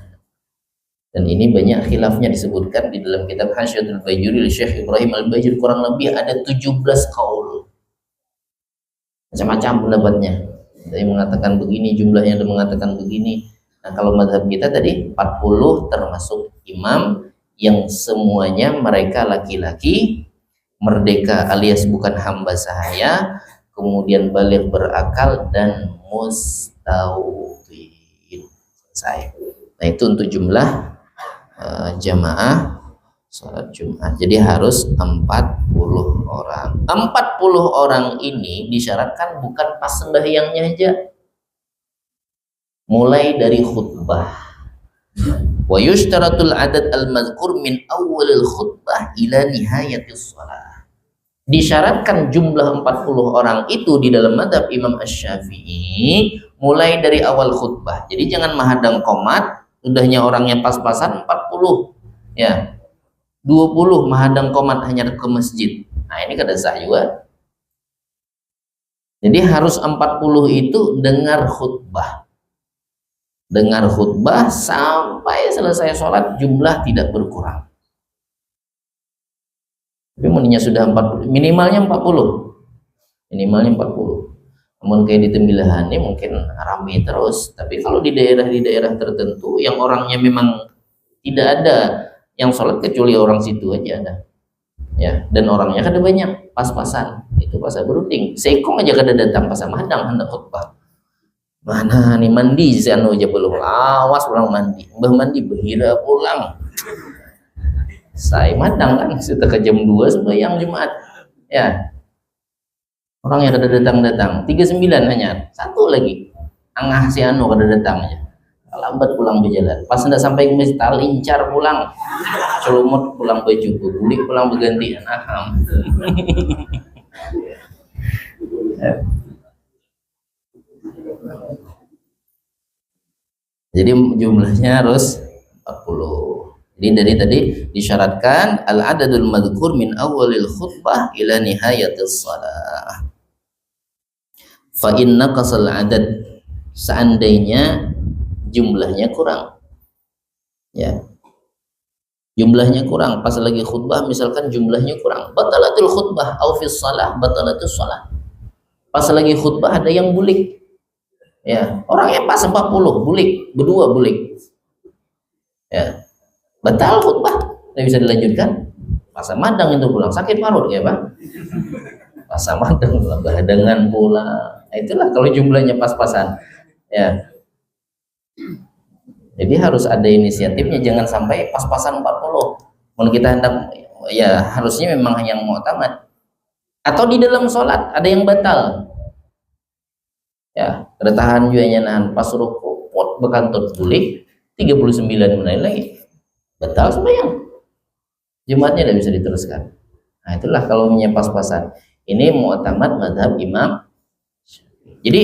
Dan ini banyak khilafnya disebutkan di dalam kitab Hasyiatul Bajuri Syekh Ibrahim Al-Bajuri, kurang lebih ada 17 qaul. Macam-macam pendapatnya. Ada yang mengatakan begini, jumlahnya ada mengatakan begini. Nah, kalau mazhab kita tadi 40 termasuk imam yang semuanya mereka laki-laki, merdeka alias bukan hamba sahaya, kemudian balik berakal dan mustawfin. Selesai. Nah, itu untuk jumlah jamaah sholat Jumat. Jadi harus 40 orang. 40 orang ini disyaratkan bukan pas sembahyangnya aja. Mulai dari khutbah. Wa yushtaratul adad al-madhkur min awalil khutbah ila nihayatis shalah. Disyaratkan jumlah 40 orang itu di dalam mazhab Imam Asy-Syafi'i mulai dari awal khutbah. Jadi jangan menghadang qomat, udahnya orangnya pas-pasan 40. Ya. 20 menghadang qomat hanya ke masjid. Nah, ini kada sah juga. Jadi harus 40 itu dengar khutbah. Dengar khutbah sampai selesai sholat, jumlah tidak berkurang. Tapi meninya sudah 40, minimalnya 40. Minimalnya 40. Namun kayak di Tembilahan ini mungkin ramai terus. Tapi kalau di daerah tertentu yang orangnya memang tidak ada yang sholat kecuali orang situ aja ada. Ya, dan orangnya kada banyak, pas-pasan. Itu pas berunding. Sekong aja kada datang pas madang hendak khutbah. Mana nih mandi zano aja belum, awas pulang mandi, mbah mandi behira pulang. Saya madang kan setelah jam 2 sembahyang Jumat. Ya. Orang yang kada datang 39 hanya. Satu lagi. Angah si anu kada datang aja. Lambat pulang berjalan. Pas hendak sampai ke masjid lincar pulang. Celumut pulang baju, bulik pulang berganti. Aham. Jadi jumlahnya harus 40. Jadi dari tadi disyaratkan al-adadul madhkur min awalil khutbah ila nihayatis shalah. Fa inna qasal adad, seandainya jumlahnya kurang. Ya. Jumlahnya kurang pas lagi khutbah, misalkan jumlahnya kurang, batalatul khutbah au fis shalah batalatus shalah. Pas lagi khutbah ada yang bulik. Ya, orangnya pas 40, bulik, berdua bulik. Ya. Batal khutbah, tidak bisa dilanjutkan. Pas madang itu pulang sakit parut ya, Pak. Pas madang pulang bahadangan pulang. Nah, itulah kalau jumlahnya pas-pasan. Ya. Jadi harus ada inisiatifnya, jangan sampai pas-pasan 40. Kalau kita hendak ya harusnya memang yang mu'tamad. Atau di dalam sholat ada yang batal. Ya, keretahan juga nahan pas ruku pot bekantut bulik 39 menit lagi. Batal sembahyang. Jumatnya tidak bisa diteruskan. Nah, itulah kalau pas-pasan. Ini mu'tamad mazhab Imam. Jadi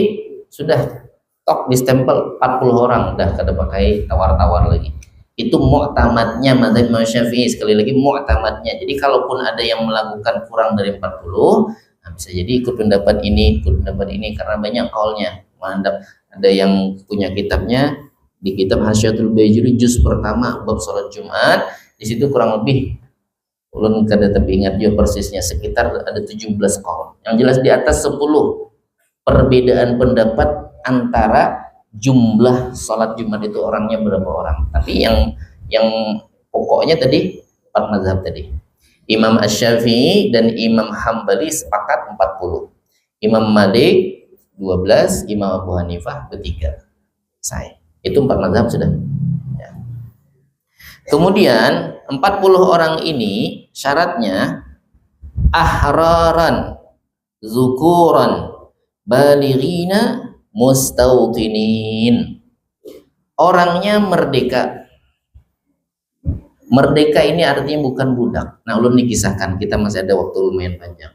sudah tok di stempel 40 orang, udah kada pakai tawar-tawar lagi. Itu mu'tamadnya mazhab Imam Syafi'i, sekali lagi mu'tamadnya. Jadi kalaupun ada yang melakukan kurang dari 40, nah bisa jadi ikut pendapat ini karena banyak kaulnya. Ada yang punya kitabnya, di kitab Hasyiatul Bajuri juz pertama bab salat Jumat, di situ kurang lebih ulun kada tapi ingat juga persisnya, sekitar ada 17 kaul. Yang jelas di atas 10 perbedaan pendapat antara jumlah salat Jumat itu orangnya berapa orang. Tapi yang pokoknya tadi 4 mazhab tadi. Imam Asy-Syafi'i dan Imam Hambali sepakat 40. Imam Malik 12, Imam Abu Hanifah bertiga. Saya. Itu 4 mazhab sudah. Ya. Kemudian 40 orang ini syaratnya ahraran, zukuran, balighina, mustautinin. Orangnya merdeka. Merdeka ini artinya bukan budak. Nah, ulun dikisahkan, kita masih ada waktu lumayan panjang.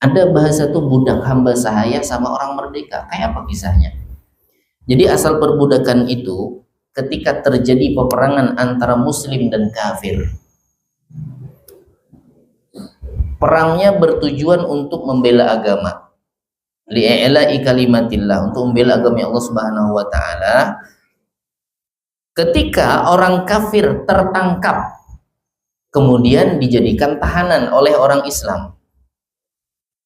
Ada bahasa tuh budak, hamba sahaya sama orang merdeka. Kayak apa kisahnya? Jadi asal perbudakan itu ketika terjadi peperangan antara muslim dan kafir. Perangnya bertujuan untuk membela agama. Li'ila'i kalimatillah, untuk membela agama Allah Subhanahu wa taala. Ketika orang kafir tertangkap kemudian dijadikan tahanan oleh orang Islam,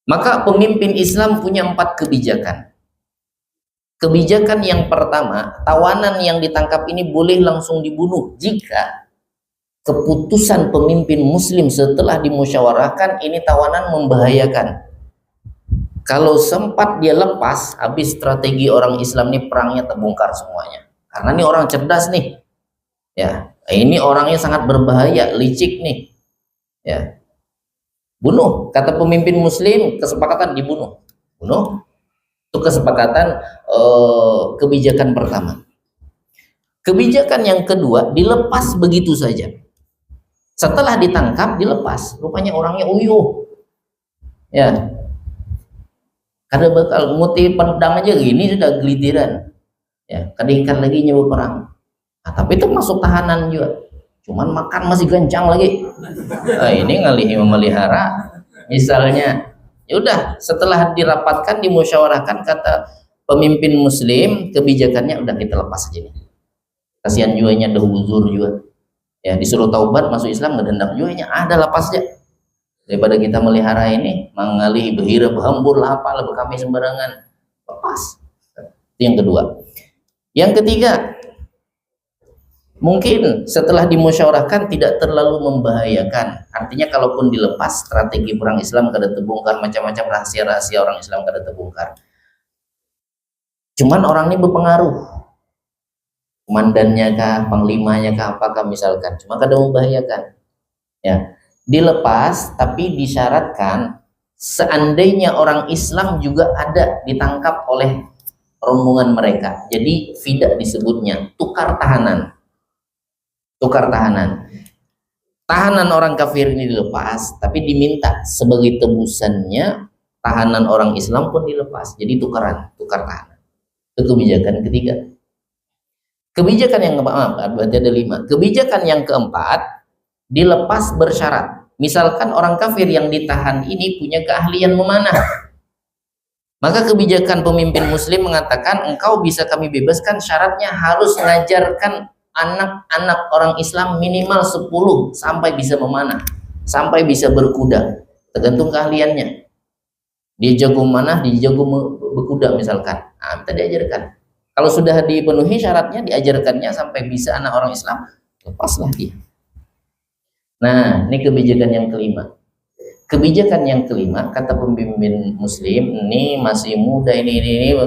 maka pemimpin Islam punya 4 kebijakan. Kebijakan yang pertama, tawanan yang ditangkap ini boleh langsung dibunuh jika keputusan pemimpin muslim setelah dimusyawarahkan ini tawanan membahayakan. Kalau sempat dia lepas, habis strategi orang Islam ini, perangnya terbongkar semuanya. Karena ini orang cerdas nih. Ya, ini orangnya sangat berbahaya, licik nih. Ya. Bunuh, kata pemimpin muslim, kesepakatan dibunuh. Bunuh. Itu kesepakatan kebijakan pertama. Kebijakan yang kedua, dilepas begitu saja. Setelah ditangkap dilepas, rupanya orangnya uyuh. Ya. Kada bakal nguti pedang aja gini sudah gelitiran. Ya, kadingkan lagi nyewa perang. Nah, tapi itu masuk tahanan juga. Cuman makan masih gancang lagi. Nah, ini ngalihi memelihara. Misalnya, ya udah setelah dirapatkan, dimusyawarahkan, kata pemimpin muslim, kebijakannya udah kita lepas aja nih. Kasihan juanya dah uzur juga. Ya, disuruh taubat masuk Islam nggak dendam juanya, ada lepas aja. Daripada kita melihara ini, mengalih berhira berhambur lah apalah berkami sembarangan. Lepas. Itu yang kedua. Yang ketiga, mungkin setelah dimusyawarahkan tidak terlalu membahayakan. Artinya kalaupun dilepas, strategi perang Islam kada terbongkar, macam-macam rahasia-rahasia orang Islam kada terbongkar. Cuman orang ini berpengaruh. Komandannya kah, panglimanya kah, apakah misalkan. Cuma kada membahayakan. Ya. Dilepas, tapi disyaratkan seandainya orang Islam juga ada ditangkap oleh rombongan mereka. Jadi fidak disebutnya, tukar tahanan. Tukar tahanan. Tahanan orang kafir ini dilepas, tapi diminta sebagai tebusannya tahanan orang Islam pun dilepas. Jadi tukar tahanan. Itu kebijakan ketiga. Kebijakan yang keempat, berarti ada 5. Kebijakan yang keempat, dilepas bersyarat. Misalkan orang kafir yang ditahan ini punya keahlian memanah, maka kebijakan pemimpin muslim mengatakan engkau bisa kami bebaskan, syaratnya harus mengajarkan anak-anak orang Islam minimal 10 sampai bisa memanah, sampai bisa berkuda, tergantung keahliannya. Dia jago memanah, dia jago berkuda misalkan, nah, kita diajarkan. Kalau sudah dipenuhi syaratnya, diajarkannya sampai bisa anak orang Islam, lepaslah dia. Nah, ini kebijakan yang kelima. Kebijakan yang kelima, kata pemimpin muslim, ini masih muda, ini.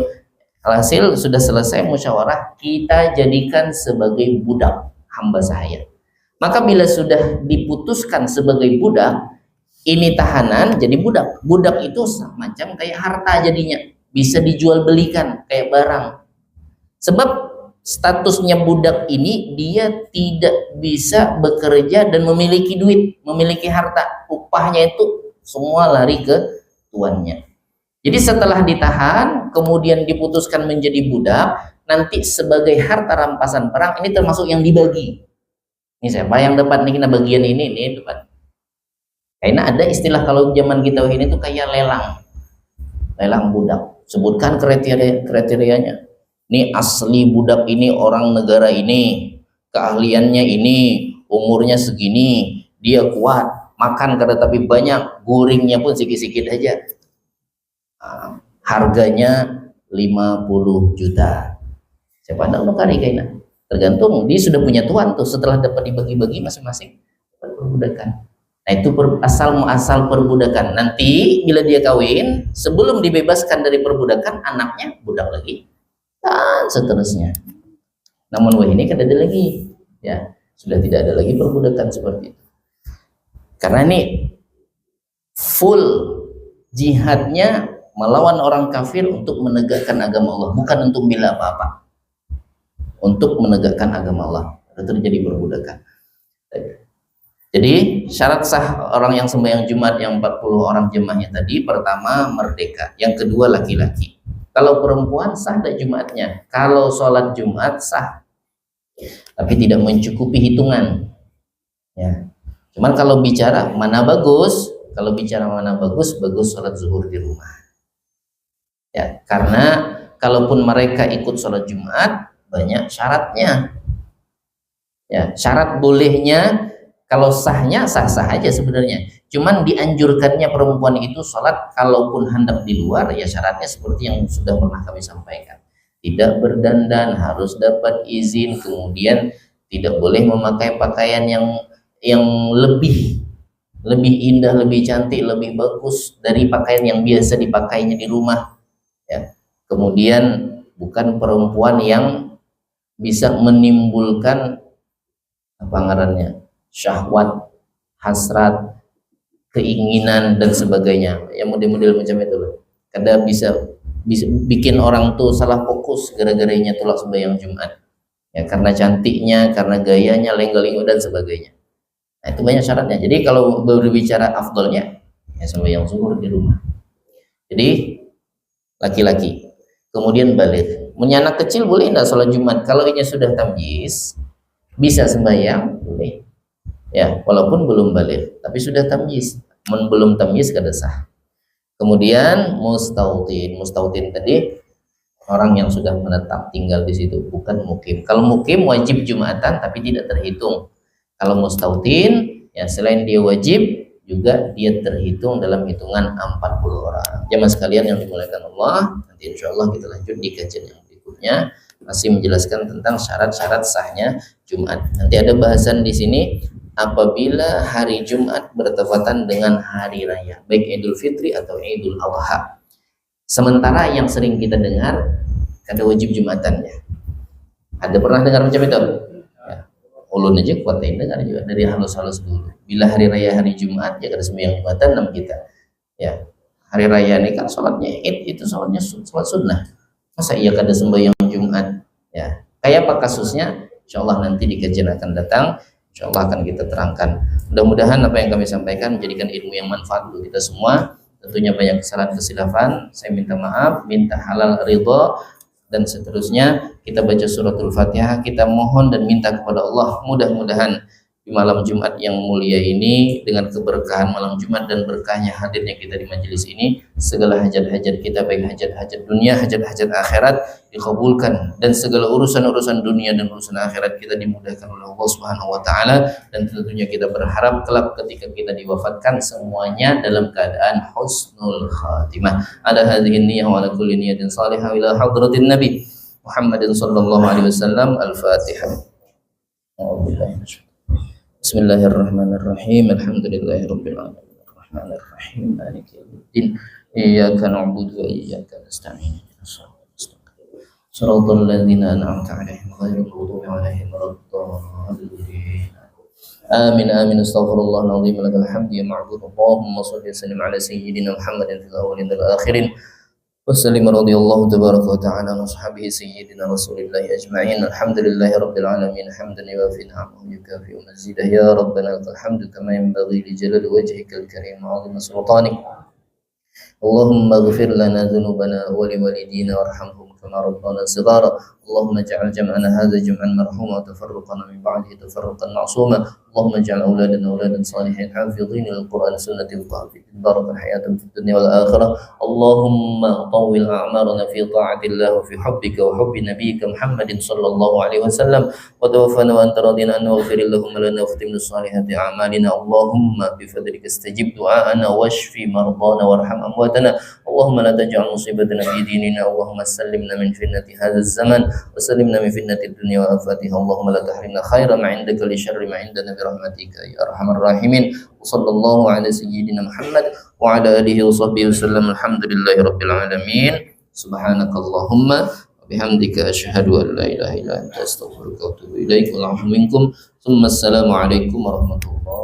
Alhasil sudah selesai musyawarah, kita jadikan sebagai budak, hamba sahaya. Maka bila sudah diputuskan sebagai budak, ini tahanan jadi budak. Budak itu macam kayak harta jadinya, bisa dijual belikan kayak barang. Sebab statusnya budak ini, dia tidak bisa bekerja dan memiliki duit, memiliki harta. Upahnya itu semua lari ke tuannya. Jadi setelah ditahan, kemudian diputuskan menjadi budak, nanti sebagai harta rampasan perang, ini termasuk yang dibagi. Ini siapa yang dapat nih, nah bagian ini dapat. Karena ada istilah kalau zaman kita ini tuh kayak lelang budak. Sebutkan kriterianya. Ini asli budak ini orang negara ini, keahliannya ini, umurnya segini, dia kuat, makan kada tapi banyak, guringnya pun sikit-sikit aja. Harganya 50 juta. Siapa ada kali kayaknya. Tergantung dia sudah punya tuan tuh setelah dapat dibagi-bagi masing-masing perbudakan. Nah itu asal perbudakan. Nanti bila dia kawin, sebelum dibebaskan dari perbudakan, anaknya budak lagi dan seterusnya. Namun wah ini kan ada lagi, ya sudah tidak ada lagi perbudakan seperti itu. Karena ini full jihadnya melawan orang kafir untuk menegakkan agama Allah, bukan untuk membela apa-apa. Untuk menegakkan agama Allah, itu terjadi perbudakan. Jadi syarat sah orang yang sembahyang Jumat yang 40 orang jemaahnya tadi, pertama merdeka, yang kedua laki-laki. Kalau perempuan sah tak Jumatnya. Kalau sholat Jumat sah, tapi tidak mencukupi hitungan. Ya. Cuman kalau bicara mana bagus, bagus sholat zuhur di rumah. Ya, karena kalaupun mereka ikut sholat Jumat banyak syaratnya. Ya, syarat bolehnya kalau sahnya sah-sah aja sebenarnya. Cuman dianjurkannya perempuan itu sholat kalaupun hendak di luar, ya syaratnya seperti yang sudah pernah kami sampaikan. Tidak berdandan, harus dapat izin, kemudian tidak boleh memakai pakaian yang lebih indah, lebih cantik, lebih bagus dari pakaian yang biasa dipakainya di rumah. Ya. Kemudian bukan perempuan yang bisa menimbulkan apa ngarannya, syahwat, hasrat, keinginan dan sebagainya. Yang model-model macam itu loh. Kadang bisa bikin orang tuh salah fokus gara-garanya tolak sembahyang Jumat. Ya karena cantiknya, karena gayanya, lenggal-lenggal dan sebagainya. Nah, itu banyak syaratnya. Jadi kalau berbicara afdolnya, ya sembahyang zuhur di rumah. Jadi laki-laki, kemudian balik. Punya anak kecil boleh tidak sholat Jumat? Kalau ini sudah tamyiz, bisa sembahyang, boleh. Ya, walaupun belum balik, tapi sudah tamyiz. Belum tamyiz kada sah. Kemudian mustautin tadi orang yang sudah menetap tinggal di situ, bukan mukim. Kalau mukim wajib Jumatan tapi tidak terhitung. Kalau mustautin, ya selain dia wajib, juga dia terhitung dalam hitungan 40 orang. Jamaah sekalian yang dimuliakan Allah, nanti insya Allah kita lanjut di kajian yang berikutnya, masih menjelaskan tentang syarat-syarat sahnya Jumat. Nanti ada bahasan di sini apabila hari Jumat bertepatan dengan hari raya, baik Idul Fitri atau Idul Adha. Sementara yang sering kita dengar kada wajib Jumatannya. Ada pernah dengar macam itu? Ulun aja kuatain dengar juga dari halus-halus dulu. Bila hari raya hari Jumat ya kada sembahyang Jumatan nam kita. Ya. Hari raya ini kan sholatnya Id, itu sholatnya sholat sunnah. Masa iya kada sembahyang Jumat? Ya. Kayak apa kasusnya? Insyaallah nanti di kajian akan datang. Insyaallah akan kita terangkan. Mudah-mudahan apa yang kami sampaikan menjadikan ilmu yang manfaat untuk kita semua. Tentunya banyak kesalahan kesilafan. Saya minta maaf, minta halal ridha dan seterusnya. Kita baca suratul Fatihah, kita mohon dan minta kepada Allah mudah-mudahan di malam Jumat yang mulia ini dengan keberkahan malam Jumat dan berkahnya hadirnya kita di majelis ini, segala hajat-hajat kita baik hajat-hajat dunia, hajat-hajat akhirat dikabulkan dan segala urusan-urusan dunia dan urusan akhirat kita dimudahkan oleh Allah Subhanahu wa taala dan tentunya kita berharap kelak ketika kita diwafatkan semuanya dalam keadaan husnul khatimah. Ada hadhihi niyyah wa ala kulli niyatin salihah ila hadratin nabi Muhammadin sallallahu alaihi wasallam. Al-Fatihah. Bismillahirrahmanirrahim. Alhamdulillahirabbil alamin. Arrahmanir rahim. Maliki yaumiddin. Iyyaka na'budu wa iyyaka nasta'in. Shiratal ladzina an'amta 'alaihim ghairil maghdubi 'alaihim waladdallin. Amin amin. Astaghfirullahal azim. Lakal hamdu ya ma'bud. Allahumma shalli wa sallim ala sayyidina Muhammadin fil awwalin wal akhirin. وسلم رضي الله تبارك وتعالى عن أصحابه سيدنا رسول الله أجمعين. الحمد لله رب العالمين حمدا يوافي نعمه يكافئ مزيده. يا ربنا لك الحمد كما ينبغي لجلال وجهك الكريم وعظيم سلطانك. اللهم اغفر لنا ذنوبنا ولوالدينا وارحمهم كما ربنا صغارا. اللهم اجعل جمعنا هذا جمعا مرحوما وتفرقنا من بعده تفرقا معصوما. اللهم اجعل أولادنا أولادا صالحين حافظين للقرآن سنة الطاعة بارك حياة في الدنيا والآخرة. اللهم طول أعمارنا في طاعة الله وفي حبك وحب نبيك محمد صلى الله عليه وسلم. وتوفنا وأنت راضين عنا واغفر اللهم لنا واختم بالصالحات أعمالنا. اللهم بفضلك استجب دعاءنا واشف مرضانا وارحم أمواتنا. اللهم لا تجعل مصيبتنا في ديننا. اللهم سلمنا من فتنة هذا الزمن وسلمنا من فتنة الدنيا وآفاتها. اللهم لا تحرمنا خير ما عندك لشر ما عندنا برحمتك يا أرحم الراحمين. وصلى الله على سيدنا محمد وعلى آله وصحبه وسلم. الحمد لله رب العالمين. سبحانك اللهم وبحمدك أشهد أن لا إله إلا أنت أستغفرك وأتوب إليك. والعفو منكم. ثم السلام عليكم ورحمة الله.